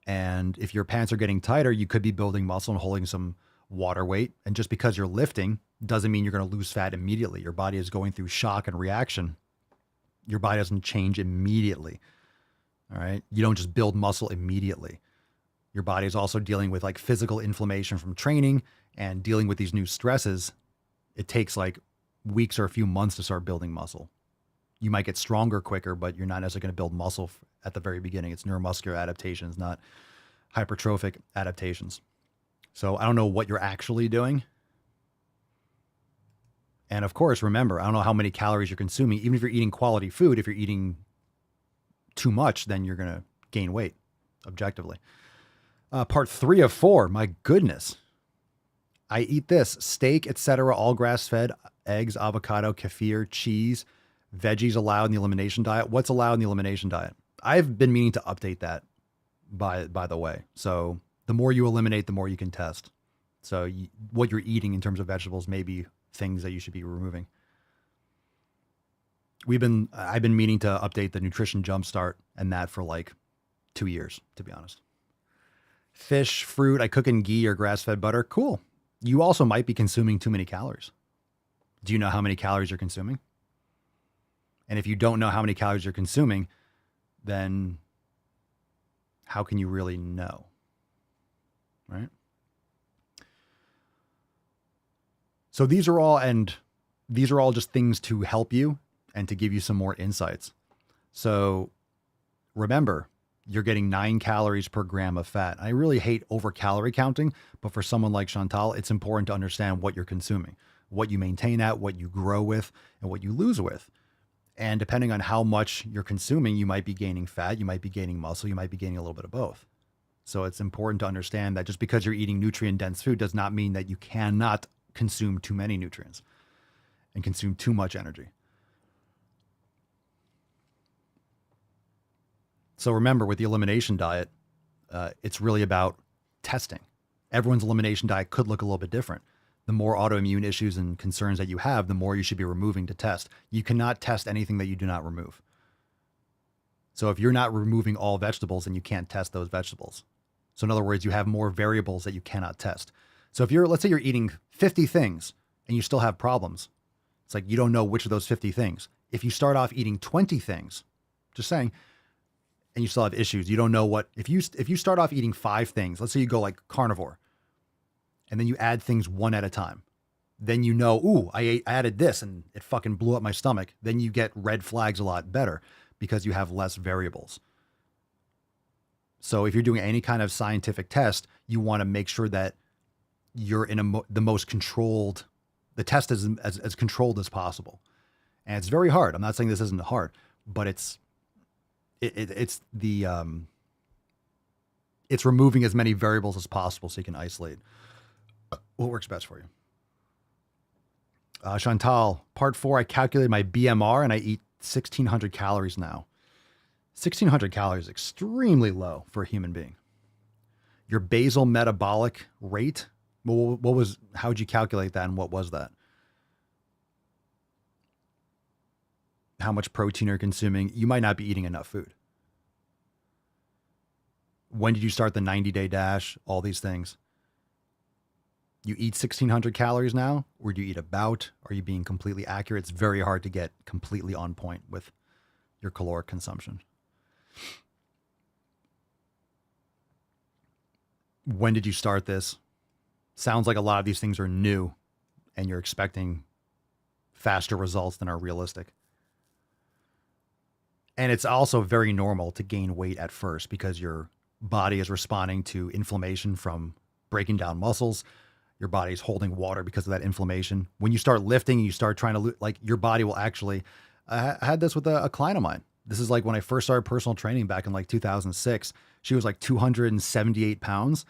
And if your pants are getting tighter, you could be building muscle and holding some water weight. And just because you're lifting doesn't mean you're going to lose fat immediately. Your body is going through shock and reaction. Your body doesn't change immediately. All right. You don't just build muscle immediately. Your body is also dealing with like physical inflammation from training and dealing with these new stresses. It takes like weeks or a few months to start building muscle. You might get stronger quicker, but you're not necessarily going to build muscle at the very beginning. It's neuromuscular adaptations, not hypertrophic adaptations. So I don't know what you're actually doing. And of course, remember, I don't know how many calories you're consuming. Even if you're eating quality food, if you're eating too much, then you're going to gain weight objectively. Part 3 of 4. My goodness. I eat this steak, etc., all grass-fed, eggs, avocado, kefir, cheese, veggies allowed in the elimination diet. What's allowed in the elimination diet? I've been meaning to update that by the way. So the more you eliminate, the more you can test. So what you're eating in terms of vegetables may be things that you should be removing. I've been meaning to update the nutrition jumpstart and that for like 2 years, to be honest. Fish, fruit, I cook in ghee or grass-fed butter. Cool. You also might be consuming too many calories. Do you know how many calories you're consuming? And if you don't know how many calories you're consuming, then how can you really know? Right? So these are all just things to help you and to give you some more insights. So remember, you're getting 9 calories per gram of fat. I really hate over calorie counting, but for someone like Chantal, it's important to understand what you're consuming, what you maintain at, what you grow with, and what you lose with. And depending on how much you're consuming, you might be gaining fat, you might be gaining muscle, you might be gaining a little bit of both. So it's important to understand that just because you're eating nutrient-dense food does not mean that you cannot consume too many nutrients and consume too much energy. So remember, with the elimination diet, it's really about testing. Everyone's elimination diet could look a little bit different. The more autoimmune issues and concerns that you have, the more you should be removing to test. You cannot test anything that you do not remove. So if you're not removing all vegetables, then you can't test those vegetables. So in other words, you have more variables that you cannot test. So if let's say you're eating 50 things and you still have problems, it's like you don't know which of those 50 things. If you start off eating 20 things, just saying, and you still have issues, you don't know what, if you start off eating 5 things, let's say you go like carnivore, and then you add things one at a time. Then you know, ooh, I added this and it fucking blew up my stomach. Then you get red flags a lot better because you have less variables. So if you're doing any kind of scientific test, you want to make sure that you're in the most controlled, the test is as controlled as possible. And it's very hard. I'm not saying this isn't hard, but it's removing as many variables as possible so you can isolate what works best for you. Chantal, part 4, I calculated my BMR and I eat 1,600 calories now. 1,600 calories is extremely low for a human being. Your basal metabolic rate, how'd you calculate that and what was that? How much protein you're consuming? You might not be eating enough food. When did you start the 90-day dash? All these things. You eat 1,600 calories now, or do you eat about? Are you being completely accurate? It's very hard to get completely on point with your caloric consumption. When did you start this? Sounds like a lot of these things are new. and you're expecting faster results than are realistic. And it's also very normal to gain weight at first because your body is responding to inflammation from breaking down muscles. Your body's holding water because of that inflammation. When you start lifting and you start trying to, like, your body will actually, I had this with a client of mine. This is like when I first started personal training back in like 2006. She was like 278 pounds.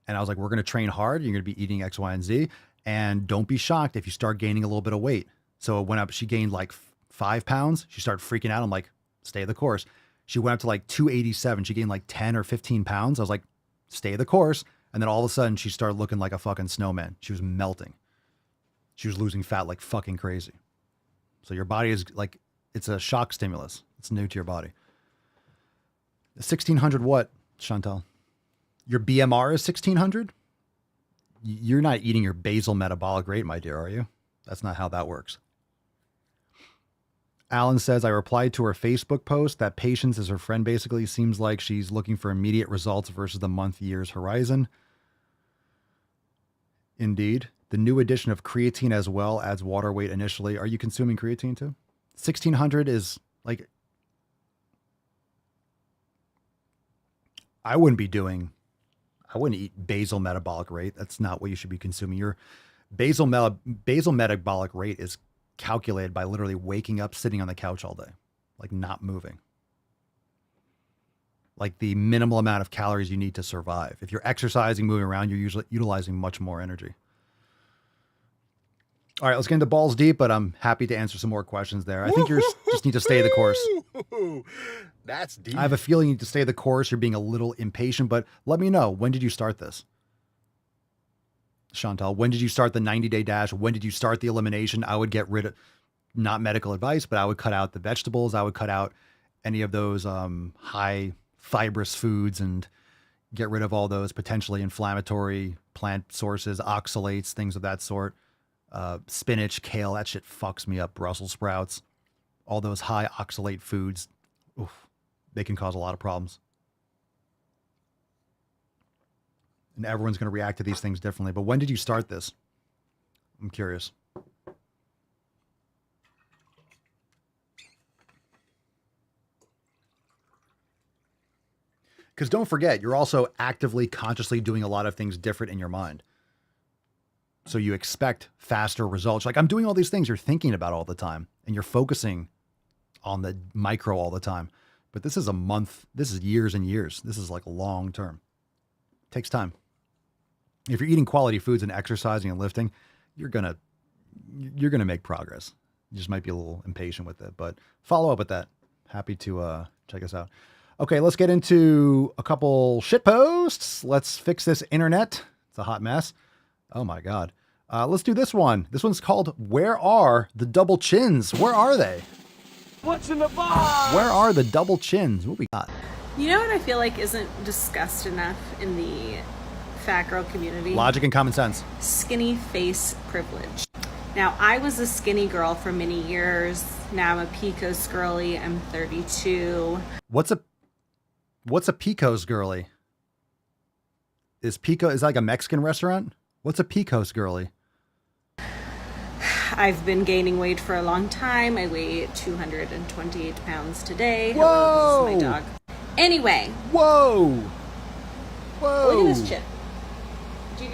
And I was like, we're going to train hard. You're going to be eating X, Y, and Z. And don't be shocked if you start gaining a little bit of weight. So it went up. She gained like 5 pounds. She started freaking out. I'm like, stay the course. She went up to like 287. She gained like 10 or 15 pounds. I was like, stay the course. And then all of a sudden she started looking like a fucking snowman. She was melting. She was losing fat like fucking crazy. So your body is like, it's a shock stimulus. It's new to your body. 1600 what, Chantal? Your BMR is 1600? You're not eating your basal metabolic rate, my dear, are you? That's not how that works. Alan says, I replied to her Facebook post that patience is her friend. Basically seems like she's looking for immediate results versus the month, years horizon. Indeed. The new addition of creatine as well adds water weight initially. Are you consuming creatine too? 1600 is like, I wouldn't eat basal metabolic rate. That's not what you should be consuming. Your basal metabolic rate is calculated by literally waking up, sitting on the couch all day, like not moving. Like the minimal amount of calories you need to survive. If you're exercising, moving around, you're usually utilizing much more energy. All right, let's get into balls deep, but I'm happy to answer some more questions there. I think you just need to stay the course. That's deep. I have a feeling you need to stay the course. You're being a little impatient, but let me know. When did you start this? Chantal, when did you start the 90-day dash? When did you start the elimination? I would get rid of, not medical advice, but I would cut out the vegetables. I would cut out any of those high fibrous foods and get rid of all those potentially inflammatory plant sources, oxalates, things of that sort. Spinach, kale, that shit fucks me up. Brussels sprouts, all those high oxalate foods. Oof, they can cause a lot of problems. And everyone's going to react to these things differently. But when did you start this? I'm curious. Because don't forget, you're also actively, consciously doing a lot of things different in your mind. So you expect faster results. Like, I'm doing all these things you're thinking about all the time, and you're focusing on the micro all the time. But this is a month. This is years and years. This is like long term. It takes time. If you're eating quality foods and exercising and lifting, you're gonna make progress. You just might be a little impatient with it, but follow up with that. Happy to check us out. Okay, let's get into a couple shit posts. Let's fix this internet. It's a hot mess. Oh my God. Let's do this one. This one's called, Where Are the Double Chins? Where are they? What's in the box? Where are the double chins? What we got? You know what I feel like isn't discussed enough in the fat girl community? Logic and common sense. Skinny face privilege. Now, I was a skinny girl for many years. Now I'm a Pecos girly. I'm 32. What's a Pecos girly? Is like a Mexican restaurant? What's a Pecos girly? I've been gaining weight for a long time. I weigh 228 pounds today. Whoa! Hello, this is my dog. Anyway. Whoa! Whoa! Look at this chip.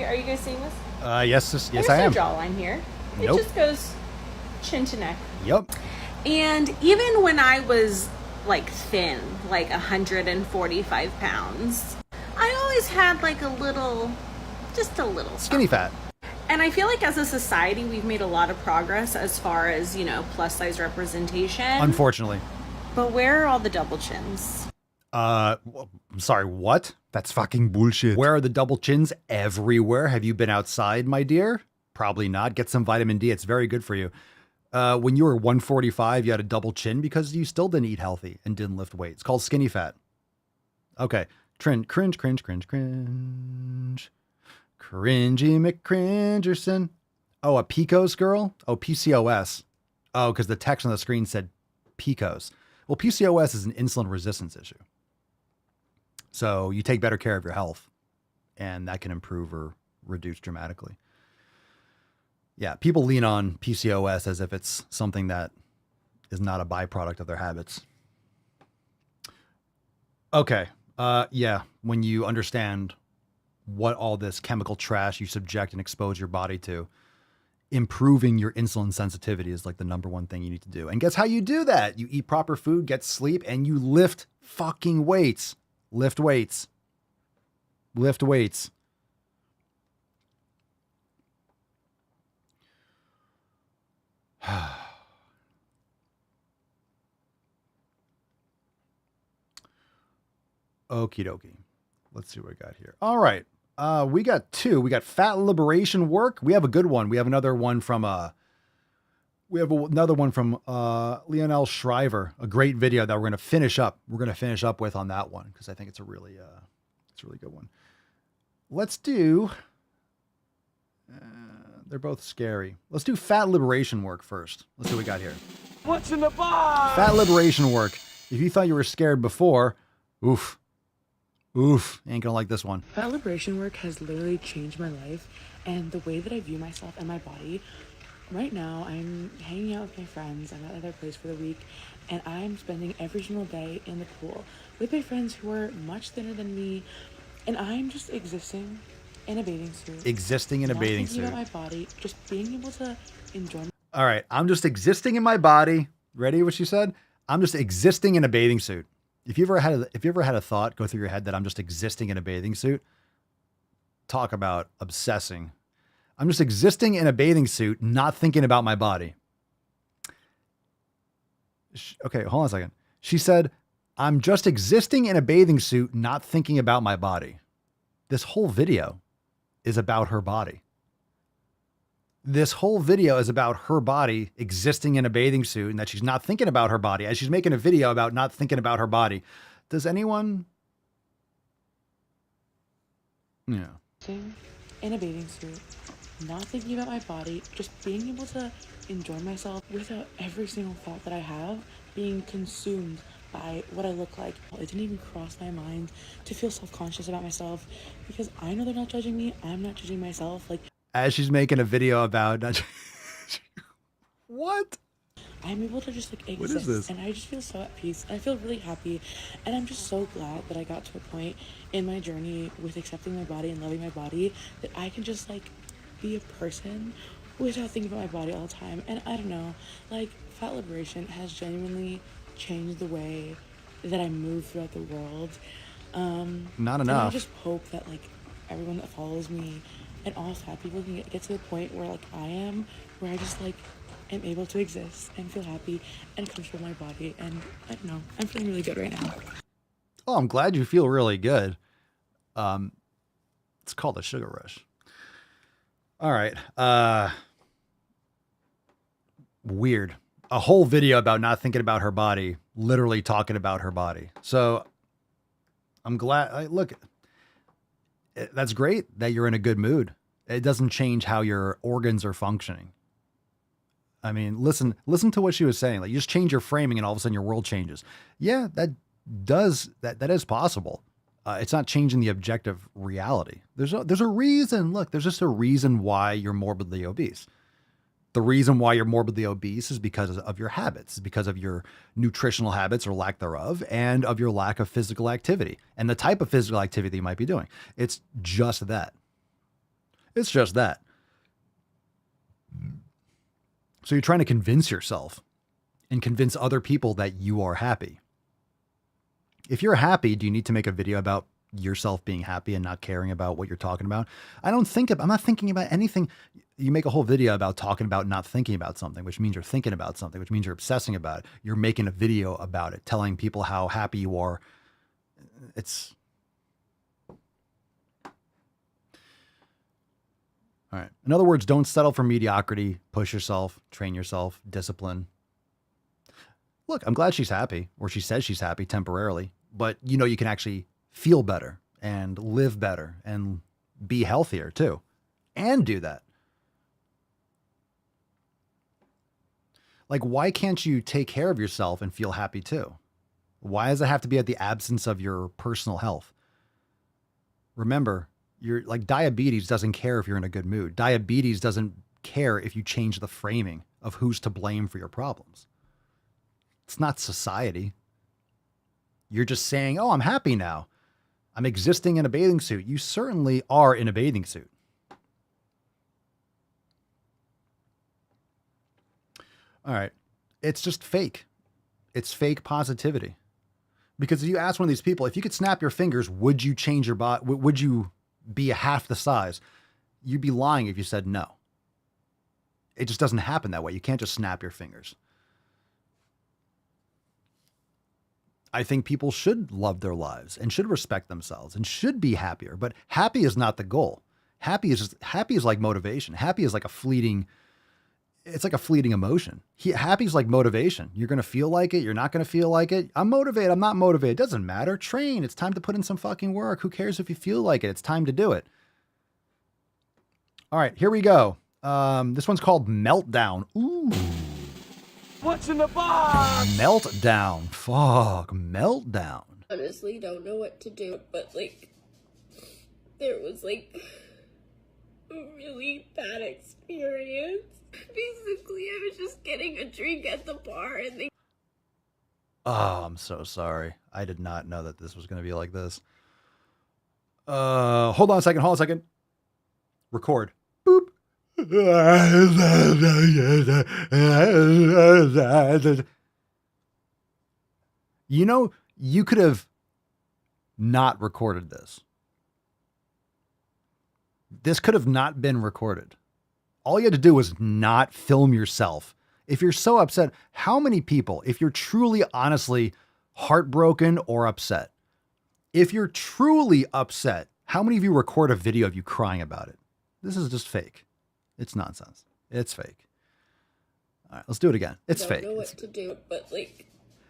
Are you guys seeing this? Yes, I am. There's no jawline here. Nope. It just goes chin to neck. Yep. And even when I was like thin, like 145 pounds, I always had like just a little skinny fat. And I feel like as a society, we've made a lot of progress as far as, plus size representation. Unfortunately. But where are all the double chins? I'm sorry, what? That's fucking bullshit. Where are the double chins? Everywhere. Have you been outside, my dear? Probably not. Get some vitamin D. It's very good for you. When you were 145, you had a double chin because you still didn't eat healthy and didn't lift weight. It's called skinny fat. Okay. Cringe. Cringy McCringerson. Oh, a Pecos girl? Oh, PCOS. Oh, because the text on the screen said Pecos. Well, PCOS is an insulin resistance issue. So you take better care of your health, and that can improve or reduce dramatically. Yeah, people lean on PCOS as if it's something that is not a byproduct of their habits. Okay. Yeah, when you understand what all this chemical trash you subject and expose your body to, improving your insulin sensitivity is like the number one thing you need to do. And guess how you do that? You eat proper food, get sleep, and you lift fucking weights. Lift weights. Lift weights. Okie dokie. Let's see what we got here. All right. We got two. We got fat liberation work. We have a good one. We have another one from Lionel Shriver, a great video that we're going to finish up. We're going to finish up with on that one because I think it's a really good one. Let's do. They're both scary. Let's do fat liberation work first. Let's see what we got here. What's in the box? Fat liberation work. If you thought you were scared before, oof. Oof, ain't gonna like this one. Fat liberation work has literally changed my life and the way that I view myself and my body. Right now, I'm hanging out with my friends. I'm at their place for the week, and I'm spending every single day in the pool with my friends who are much thinner than me, and I'm just existing in a bathing suit. Existing in a bathing suit. Not thinking about my body, just being able to enjoy. All right, I'm just existing in my body. Ready? What she said? I'm just existing in a bathing suit. If you ever had a thought go through your head that I'm just existing in a bathing suit, talk about obsessing. I'm just existing in a bathing suit, not thinking about my body. Okay, hold on a second. She said, I'm just existing in a bathing suit, not thinking about my body. This whole video is about her body. This whole video is about her body existing in a bathing suit and that she's not thinking about her body as she's making a video about not thinking about her body. Does anyone? Yeah. In a bathing suit, not thinking about my body, just being able to enjoy myself without every single thought that I have being consumed by what I look like. It didn't even cross my mind to feel self-conscious about myself because I know they're not judging me. I'm not judging myself. Like, as she's making a video about what? I'm able to just like exist. What is this? And I just feel so at peace. I feel really happy. And I'm just so glad that I got to a point in my journey with accepting my body and loving my body that I can just like be a person without thinking about my body all the time. And I don't know, like fat liberation has genuinely changed the way that I move throughout the world. Not enough. And I just hope that like everyone that follows me and all fat people can get to the point where like I am, where I just like am able to exist and feel happy and comfortable in my body. And I don't know, I'm feeling really good right now. Oh, I'm glad you feel really good. It's called a sugar rush. All right. Weird. A whole video about not thinking about her body, literally talking about her body. So I'm glad. Look, that's great that you're in a good mood. It doesn't change how your organs are functioning. I mean, listen to what she was saying. Like you just change your framing and all of a sudden your world changes. Yeah, that is possible. It's not changing the objective reality. There's a reason. Look, there's just a reason why you're morbidly obese. The reason why you're morbidly obese is because of your habits, because of your nutritional habits or lack thereof, and of your lack of physical activity and the type of physical activity that you might be doing. It's just that. It's just that. So you're trying to convince yourself and convince other people that you are happy. If you're happy, do you need to make a video about yourself being happy and not caring about what you're talking about? I'm not thinking about anything. You make a whole video about talking about not thinking about something, which means you're thinking about something, which means you're obsessing about it. You're making a video about it, telling people how happy you are. It's all right. In other words, don't settle for mediocrity. Push yourself, train yourself, discipline. Look, I'm glad she's happy, or she says she's happy temporarily, but you know, you can actually feel better and live better and be healthier too, and do that. Like, why can't you take care of yourself and feel happy too? Why does it have to be at the absence of your personal health? Remember, you're like diabetes doesn't care if you're in a good mood. Diabetes doesn't care if you change the framing of who's to blame for your problems. It's not society. You're just saying, oh, I'm happy now. I'm existing in a bathing suit. You certainly are in a bathing suit. All right. It's just fake. It's fake positivity. Because if you ask one of these people, if you could snap your fingers, would you change your body? Would you be half the size? You'd be lying if you said no. It just doesn't happen that way. You can't just snap your fingers. I think people should love their lives and should respect themselves and should be happier. But happy is not the goal. Happy is like motivation. Happy is like a fleeting. It's like a fleeting emotion. Happy is like motivation. You're going to feel like it. You're not going to feel like it. I'm motivated. I'm not motivated. It doesn't matter. Train. It's time to put in some fucking work. Who cares if you feel like it? It's time to do it. All right, here we go. This one's called Meltdown. Ooh. What's in the box? Meltdown. Fuck. Meltdown. Honestly, don't know what to do, but like, there was like a really bad experience. Basically, I was just getting a drink at the bar and they... Oh, I'm so sorry. I did not know that this was going to be like this. Hold on a second. Record. Boop. You know, you could have not recorded this. This could have not been recorded. All you had to do was not film yourself. If you're so upset, how many people, if you're truly, honestly heartbroken or upset, if you're truly upset, how many of you record a video of you crying about it? This is just fake. It's nonsense. It's fake. All right, let's do it again. It's fake. I don't know what to do, but like...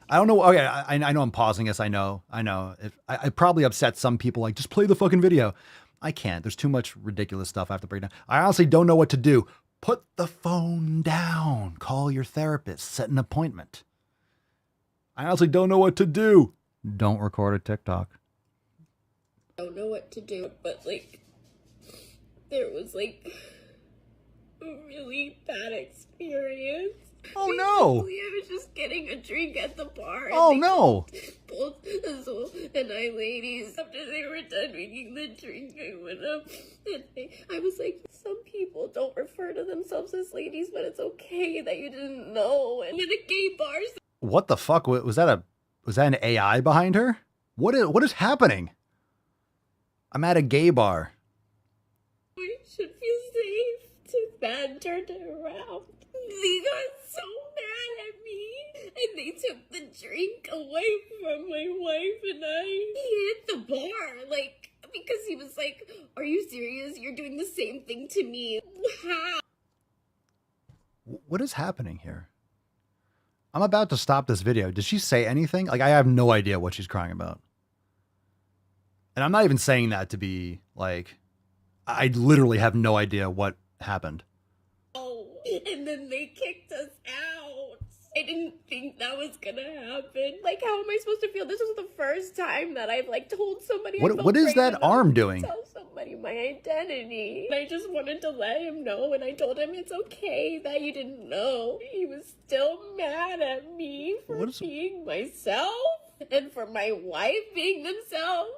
I don't know. Okay, I know I'm pausing this. I know. I probably upset some people, like, just play the fucking video. I can't. There's too much ridiculous stuff I have to break down. I honestly don't know what to do. Put the phone down. Call your therapist. Set an appointment. I honestly don't know what to do. Don't record a TikTok. I don't know what to do, but like, there was like a really bad experience. Oh no! Basically, I was just getting a drink at the bar. Oh no! Both Azul and I ladies, after they were done making the drink, I went up and I was like, some people don't refer to themselves as ladies, but it's okay that you didn't know. And in a gay bar. What the fuck? Was that an AI behind her? What is happening? I'm at a gay bar. I should feel safe. Too bad turned it around. They got so mad at me, and they took the drink away from my wife and I. He hit the bar, like, because he was like, are you serious? You're doing the same thing to me. How? What is happening here? I'm about to stop this video. Did she say anything? Like, I have no idea what she's crying about. And I'm not even saying that to be like, I literally have no idea what happened. And then they kicked us out. I didn't think that was gonna happen. Like, how am I supposed to feel? This was the first time that I've like told somebody. What is that arm doing? Tell somebody my identity. And I just wanted to let him know, and I told him it's okay that you didn't know. He was still mad at me for being myself and for my wife being themselves.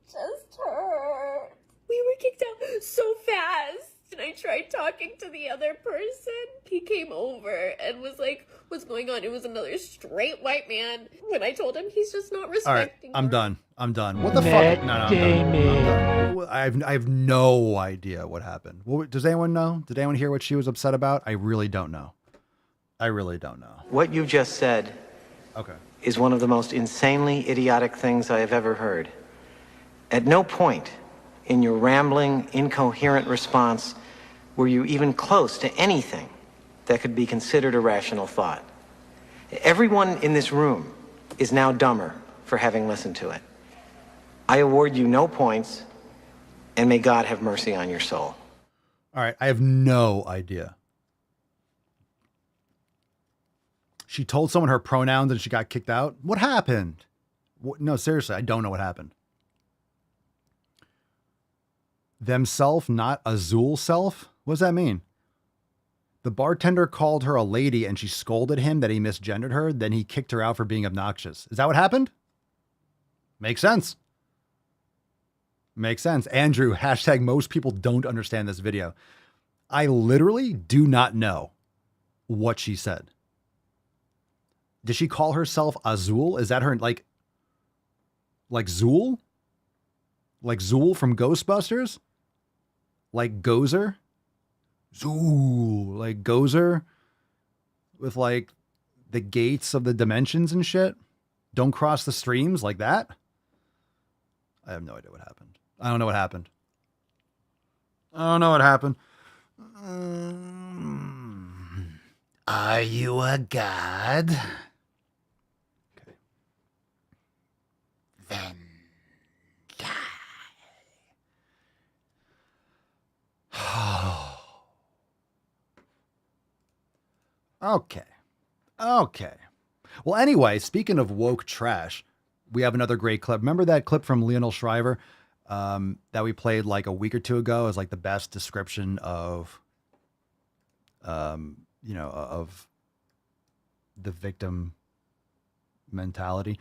Just her. We were kicked out so fast. And I tried talking to the other person. He came over and was like, what's going on? It was another straight white man. When I told him, he's just not respecting I'm done. What the fuck? No, I'm done. I have no idea what happened. Does anyone know? Did anyone hear what she was upset about? I really don't know. What you just said is one of the most insanely idiotic things I have ever heard. At no point in your rambling, incoherent response were you even close to anything that could be considered a rational thought. Everyone in this room is now dumber for having listened to it. I award you no points, and may God have mercy on your soul. All right, I have no idea. She told someone her pronouns and she got kicked out? What happened? No, seriously, I don't know what happened. Themself, not Azul self? What does that mean? The bartender called her a lady and she scolded him that he misgendered her. Then he kicked her out for being obnoxious. Is that what happened? Makes sense. Makes sense. Andrew, hashtag most people don't understand this video. I literally do not know what she said. Did she call herself Azul? Is that her, like Zool? Like Zool from Ghostbusters? Like Gozer? Zool. Like Gozer? With like the gates of the dimensions and shit? Don't cross the streams like that? I have no idea what happened. I don't know what happened. I don't know what happened. Are you a god? Okay. Then die. Okay. Okay. Well, anyway, speaking of woke trash, we have another great clip. Remember that clip from Lionel Shriver that we played like a week or two ago as like the best description of, of the victim mentality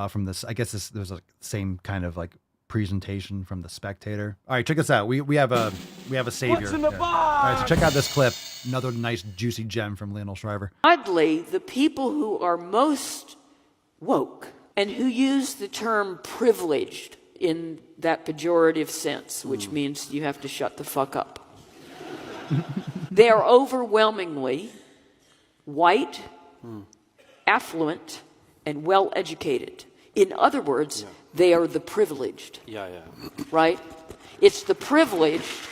from this. I guess there's a same kind of like presentation from The Spectator. All right, check this out. We have a savior. What's in the here. box? All right, so check out this clip. Another nice juicy gem from Lionel Shriver. Oddly, the people who are most woke and who use the term privileged in that pejorative sense, which means you have to shut the fuck up. They are overwhelmingly white, affluent, and well-educated. In other words, they are the privileged. Right? It's the privileged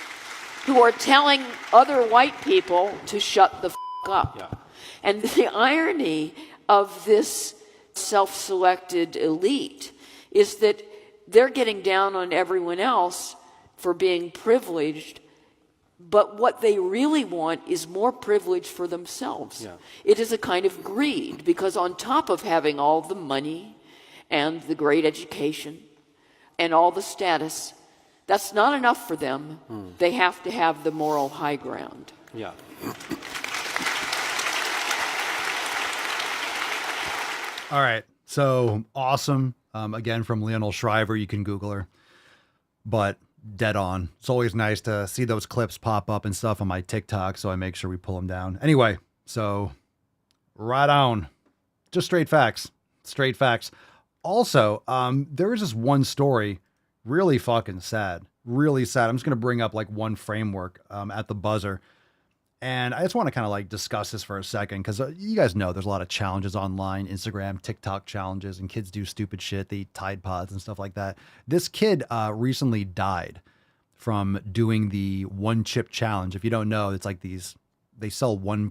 who are telling other white people to shut the fuck up. And the irony of this self-selected elite is that they're getting down on everyone else for being privileged, but what they really want is more privilege for themselves. It is a kind of greed, because on top of having all the money and the great education and all the status, that's not enough for them. They have to have the moral high ground. All right. So awesome. Again, from Lionel Shriver. You can Google her. But dead on. It's always nice to see those clips pop up and stuff on my TikTok, so I make sure we pull them down. Anyway, so right on. Just straight facts. Straight facts. Also, there is this one story, really fucking sad. Really sad. I'm just going to bring up like one framework at the buzzer. And I just want to kind of like discuss this for a second, because you guys know there's a lot of challenges online, Instagram, TikTok challenges, and kids do stupid shit. They eat Tide Pods and stuff like that. This kid recently died from doing the one chip challenge. If you don't know, it's like these, they sell one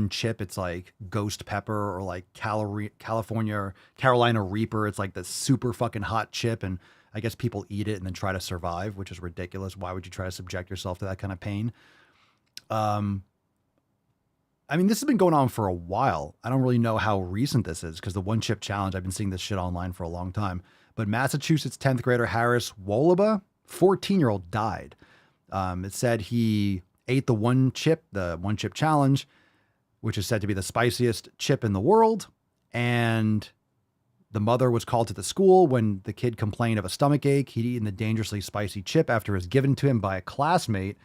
chip. It's like Ghost Pepper or like California or Carolina Reaper. It's like the super fucking hot chip. And I guess people eat it and then try to survive, which is ridiculous. Why would you try to subject yourself to that kind of pain? I mean, this has been going on for a while. I don't really know how recent this is, because the one chip challenge, I've been seeing this shit online for a long time. But Massachusetts 10th grader Harris Wolaba, 14-year-old, died. It said he ate the one chip challenge, which is said to be the spiciest chip in the world. And the mother was called to the school when the kid complained of a stomach ache. He'd eaten the dangerously spicy chip after it was given to him by a classmate.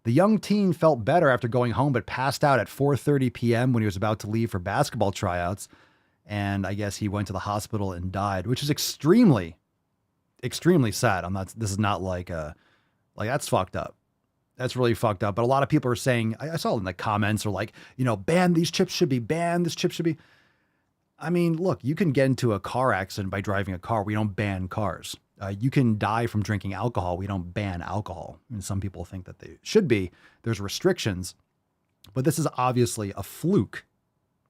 The young teen felt better after going home, but passed out at 4:30 p.m. when he was about to leave for basketball tryouts. And I guess he went to the hospital and died, which is extremely, extremely sad. This is not like that's fucked up. That's really fucked up. But a lot of people are saying, I saw in the comments, are like, ban, these chips should be banned. This chip should be. I mean, look, you can get into a car accident by driving a car. We don't ban cars. You can die from drinking alcohol. We don't ban alcohol. I mean, some people think that they should be. There's restrictions, but this is obviously a fluke.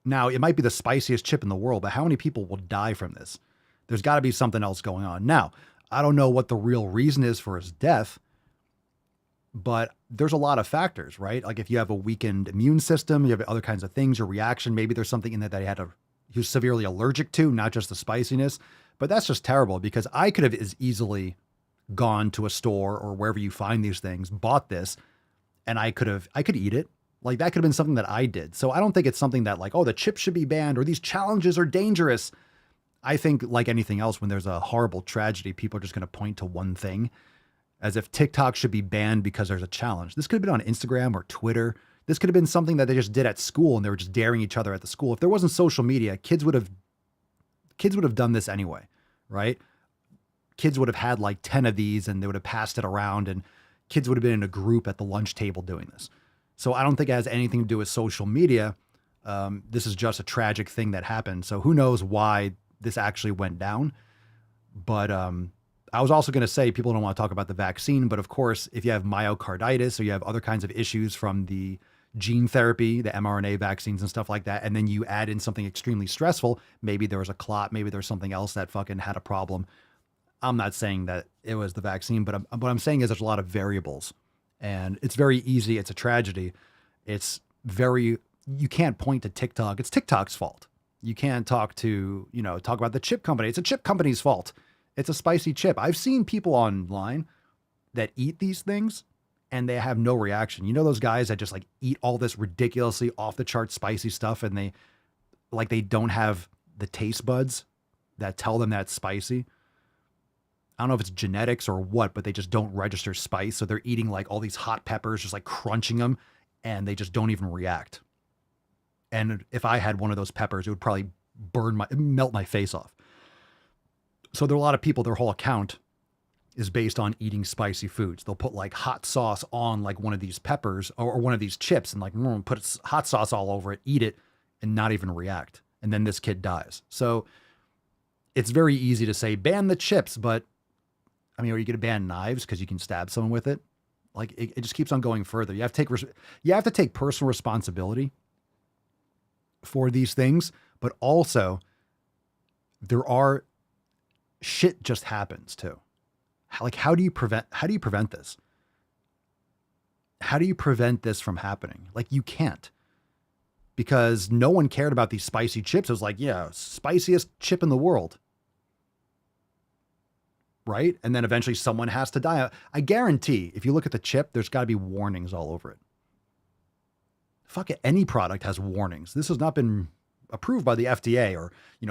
Now, it might be the spiciest chip in the world, but how many people will die from this? There's got to be something else going on. Now, I don't know what the real reason is for his death, but there's a lot of factors, right? Like if you have a weakened immune system, you have other kinds of things, your reaction, maybe there's something in there that he was severely allergic to, not just the spiciness. But that's just terrible, because I could have as easily gone to a store or wherever you find these things, bought this, and I could eat it. Like that could have been something that I did. So I don't think it's something that like, oh, the chips should be banned or these challenges are dangerous. I think like anything else, when there's a horrible tragedy, people are just going to point to one thing, as if TikTok should be banned because there's a challenge. This could have been on Instagram or Twitter. This could have been something that they just did at school and they were just daring each other at the school. If there wasn't social media, kids would have done this anyway, right? Kids would have had like 10 of these and they would have passed it around, and kids would have been in a group at the lunch table doing this. So I don't think it has anything to do with social media. This is just a tragic thing that happened. So who knows why this actually went down. But I was also going to say, people don't want to talk about the vaccine, but of course, if you have myocarditis or you have other kinds of issues from the gene therapy, the mRNA vaccines and stuff like that, and then you add in something extremely stressful, maybe there was a clot, maybe there's something else that fucking had a problem. I'm not saying that it was the vaccine, but what I'm saying is there's a lot of variables, and it's very easy. It's a tragedy. You can't point to TikTok. It's TikTok's fault. You can't talk about the chip company. It's a chip company's fault. It's a spicy chip. I've seen people online that eat these things and they have no reaction. You know, those guys that just like eat all this ridiculously off the chart spicy stuff, and they don't have the taste buds that tell them that it's spicy. I don't know if it's genetics or what, but they just don't register spice. So they're eating like all these hot peppers, just like crunching them, and they just don't even react. And if I had one of those peppers, it would probably melt my face off. So there are a lot of people, their whole account is based on eating spicy foods. They'll put like hot sauce on like one of these peppers or one of these chips and like put hot sauce all over it, eat it, and not even react. And then this kid dies. So it's very easy to say, ban the chips, but I mean, are you going to ban knives because you can stab someone with it? Like it just keeps on going further. You have to take personal responsibility for these things, but also shit just happens too. How do you prevent this? How do you prevent this from happening? Like you can't, because no one cared about these spicy chips. It was like, yeah, spiciest chip in the world. Right? And then eventually someone has to die. I guarantee if you look at the chip, there's got to be warnings all over it. Fuck it. Any product has warnings. This has not been approved by the FDA, or,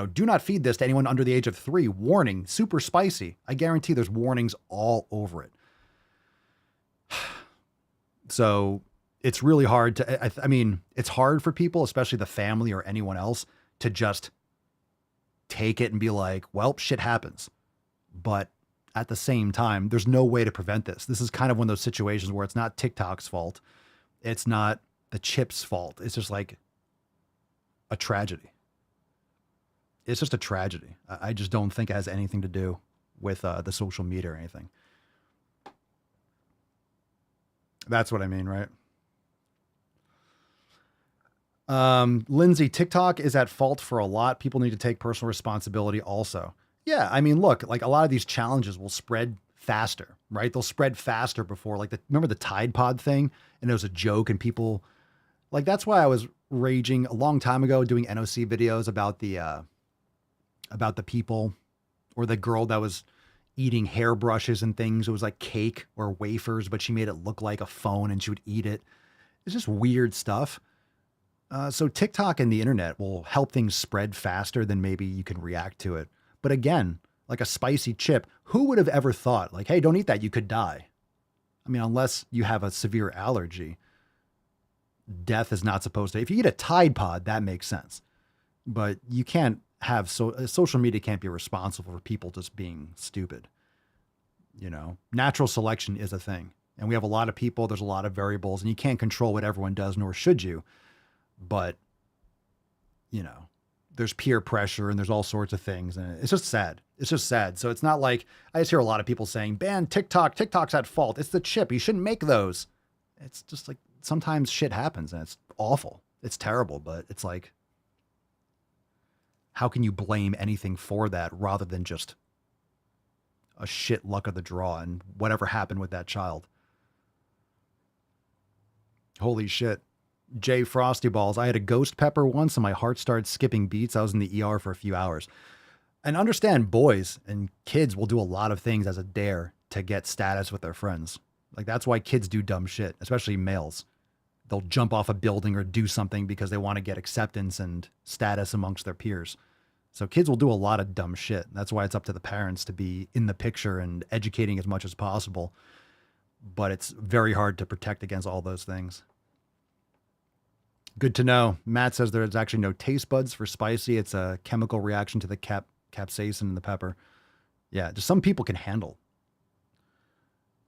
do not feed this to anyone under the age of 3. Warning, super spicy. I guarantee there's warnings all over it. So it's really hard it's hard for people, especially the family or anyone else, to just take it and be like, well, shit happens. But at the same time, there's no way to prevent this. This is kind of one of those situations where it's not TikTok's fault. It's not the chip's fault. It's just like a tragedy. It's just a tragedy. I just don't think it has anything to do with the social media or anything. That's what I mean, right? Lindsay, TikTok is at fault for a lot. People need to take personal responsibility also. Yeah, I mean, look, like a lot of these challenges will spread faster, right? They'll spread faster before, like remember the Tide Pod thing? And it was a joke and people, like, that's why I was raging a long time ago doing NOC videos about the people or the girl that was eating hairbrushes and things. It was like cake or wafers, but she made it look like a phone and she would eat it. It's just weird stuff. So TikTok and the internet will help things spread faster than maybe you can react to it. But again, like a spicy chip, who would have ever thought like, hey, don't eat that, you could die. I mean, unless you have a severe allergy, death is not supposed to. If you eat a Tide Pod, that makes sense. But you can't have social media can't be responsible for people just being stupid. Natural selection is a thing. And we have a lot of people, there's a lot of variables, and you can't control what everyone does, nor should you. But, there's peer pressure and there's all sorts of things. And it's just sad. It's just sad. So it's not like, I just hear a lot of people saying, ban TikTok. TikTok's at fault. It's the chip. You shouldn't make those. It's just like, sometimes shit happens and it's awful. It's terrible, but it's like, how can you blame anything for that rather than just a shit luck of the draw and whatever happened with that child? Holy shit. Jay Frosty Balls. I had a ghost pepper once and my heart started skipping beats. I was in the ER for a few hours. And understand, boys and kids will do a lot of things as a dare to get status with their friends. Like, that's why kids do dumb shit, especially males. they'll jump off a building or do something because they want to get acceptance and status amongst their peers. So kids will do a lot of dumb shit. That's why it's up to the parents to be in the picture and educating as much as possible. But it's very hard to protect against all those things. Good to know. Matt says there's actually no taste buds for spicy. It's a chemical reaction to the capsaicin in the pepper. Yeah, just some people can handle.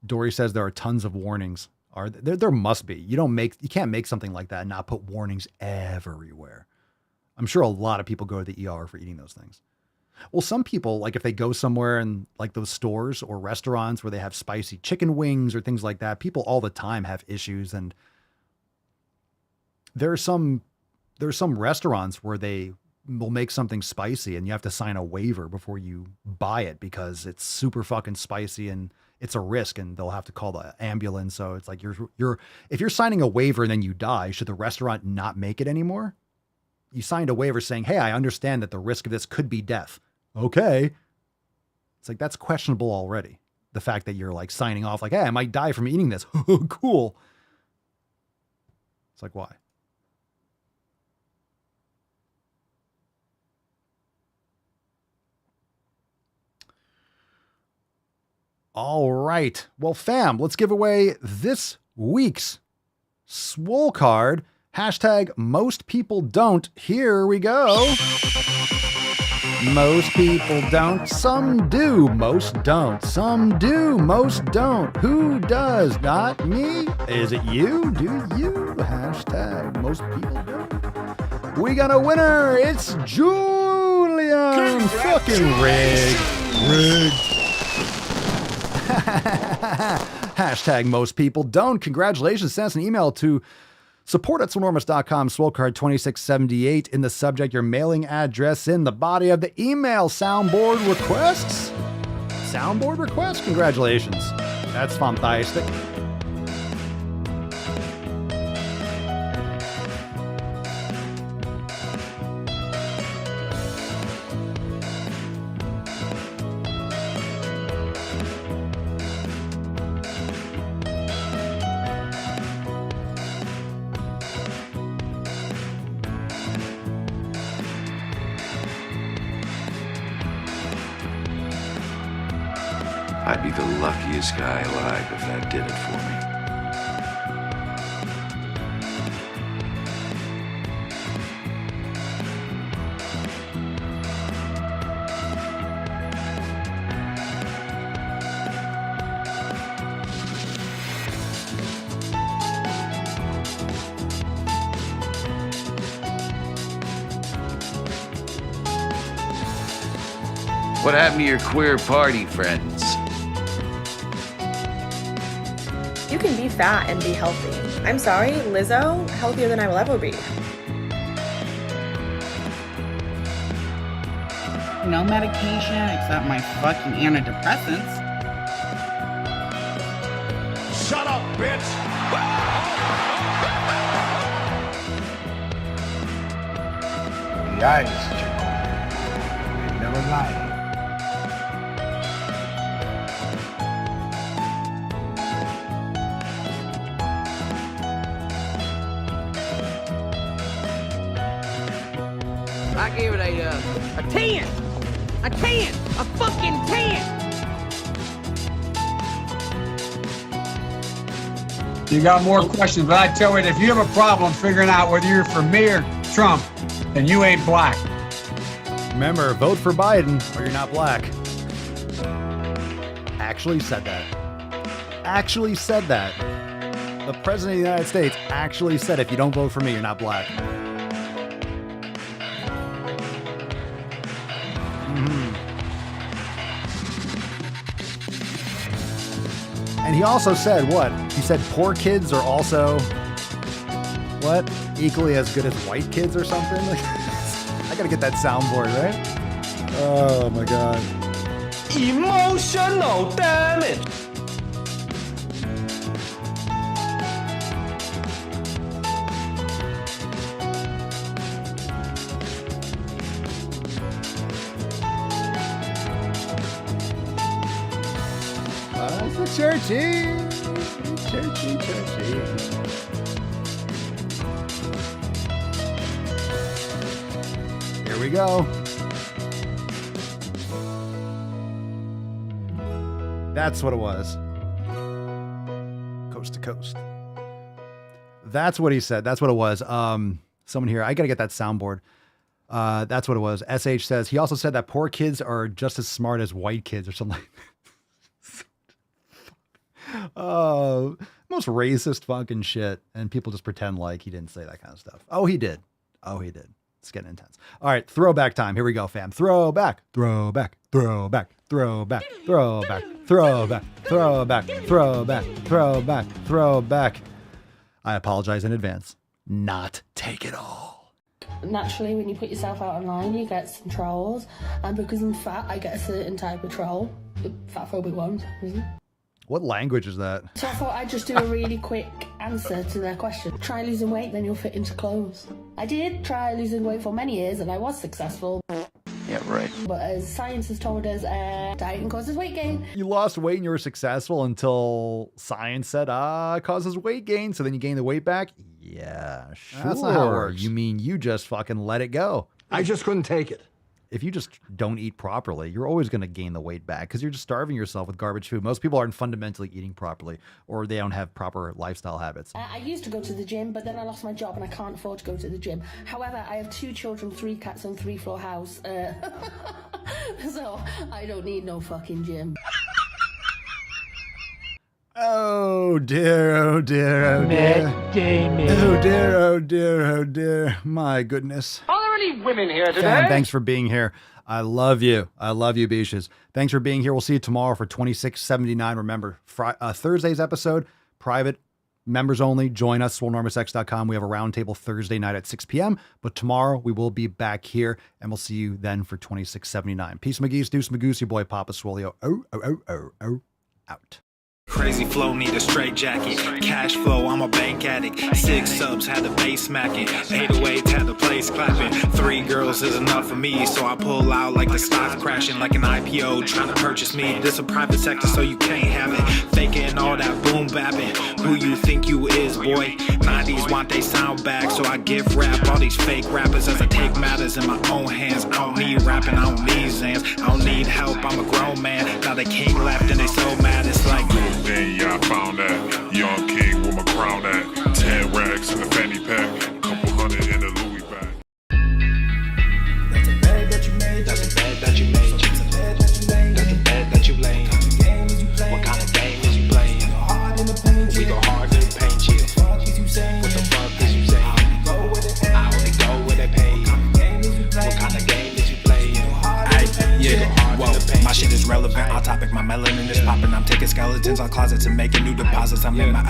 Dory says there are tons of warnings. There must be. You can't make something like that and not put warnings everywhere. I'm sure a lot of people go to the ER for eating those things. Well, some people, like if they go somewhere and like those stores or restaurants where they have spicy chicken wings or things like that, people all the time have issues. And there's some restaurants where they will make something spicy and you have to sign a waiver before you buy it because it's super fucking spicy and it's a risk and they'll have to call the ambulance. So it's like if you're signing a waiver and then you die, should the restaurant not make it anymore? You signed a waiver saying, hey, I understand that the risk of this could be death. Okay. It's like, that's questionable already. The fact that you're like signing off like, hey, I might die from eating this. Cool. It's like, why? All right. Well, fam, let's give away this week's Swole card. Hashtag most people don't. Here we go. Most people don't. Some do. Most don't. Some do. Most don't. Who does? Not me. Is it you? Do you? Hashtag most people don't. We got a winner. It's Julian. Fucking rigged. Hashtag most people don't. Congratulations. Send us an email to support@swolenormous.com, Swolecard 2678 in the subject, your mailing address in the body of the email. Soundboard requests. Soundboard requests. Congratulations. That's fantastic. I'd be the luckiest guy alive if that did it for me. What happened to your queer party friends? You can be fat and be healthy. I'm sorry, Lizzo, healthier than I will ever be. No medication except my fucking antidepressants. Shut up, bitch! The eyes, Chico. They never lie. I give it a 10. A 10. A fucking 10. You got more questions, but I tell you, if you have a problem figuring out whether you're for me or Trump, then you ain't black. Remember, vote for Biden or you're not black. Actually said that. Actually said that. The president of the United States actually said if you don't vote for me, you're not black. And he also said what? He said poor kids are also, what? Equally as good as white kids or something? Like, I gotta get that soundboard, right? Oh my God. Emotional damage. Churchy. Here we go. That's what it was. Coast to coast. That's what he said. That's what it was. Someone here, I got to get that soundboard. That's what it was. SH says, he also said that poor kids are just as smart as white kids or something. Most racist fucking shit. And people just pretend like he didn't say that kind of stuff. Oh, he did. Oh, he did. It's getting intense. All right, throwback time. Here we go, fam. Throwback, throwback, throwback, throwback, throwback, throwback, throwback, throwback, throwback, throwback. I apologize in advance. Not take it all. Naturally, when you put yourself out online, you get some trolls. And because I'm fat, I get a certain type of troll. The fatphobic ones. What language is that? So I thought I'd just do a really quick answer to their question. Try losing weight, then you'll fit into clothes. I did try losing weight for many years, and I was successful. Yeah, right. But as science has told us, dieting causes weight gain. You lost weight and you were successful until science said, it causes weight gain. So then you gain the weight back? Yeah, sure. That's not how it works. You mean you just fucking let it go. I just couldn't take it. If you just don't eat properly, you're always going to gain the weight back because you're just starving yourself with garbage food. Most people aren't fundamentally eating properly, or they don't have proper lifestyle habits. I used to go to the gym, but then I lost my job and I can't afford to go to the gym. However, I have 2 children, 3 cats, and 3-floor house. So I don't need no fucking gym. Oh dear, oh dear, oh dear. Oh dear, oh dear, oh dear. My goodness. Are there any women here today? Fan, thanks for being here. I love you. I love you, Beaches. Thanks for being here. We'll see you tomorrow for 2679. Remember, Thursday's episode, private, members only. Join us, swolenormousx.com. We have a roundtable Thursday night at 6 p.m. But tomorrow we will be back here, and we'll see you then for 2679. Peace, McGee's, Deuce, Magoose, your boy, Papa Swolio. Out. Crazy flow, need a straight jacket. Cash flow, I'm a bank addict. 6 subs, had the bass smacking. 808, had the place clapping. 3 girls is enough for me, so I pull out like the stock crashing. Like an IPO, trying to purchase me. This a private sector, so you can't have it. Faking all that boom bapping. Who you think you is, boy? 90s want they sound back, so I give rap all these fake rappers as I take matters in my own hands. I don't need rapping, I don't need Zans. I don't need help, I'm a grown man. Now the king left and they so mad, it's like... Then yeah, I found that young king with my crown at 10 racks in the fanny pack, couple hundred in the Louis bag. That's a bed that you made. That's a bed that you made. That's a bed that you laid. That's a bed that you laid. What kind of game is you playing? We go hard in the paint, chill. What the fuck is you saying? I only go where they pay. What kind of game is you playing? Yeah, whoa, my shit is relevant. On topic, my melanin is popping. I'm taking skeletons on closets and making new deposits. I'm in my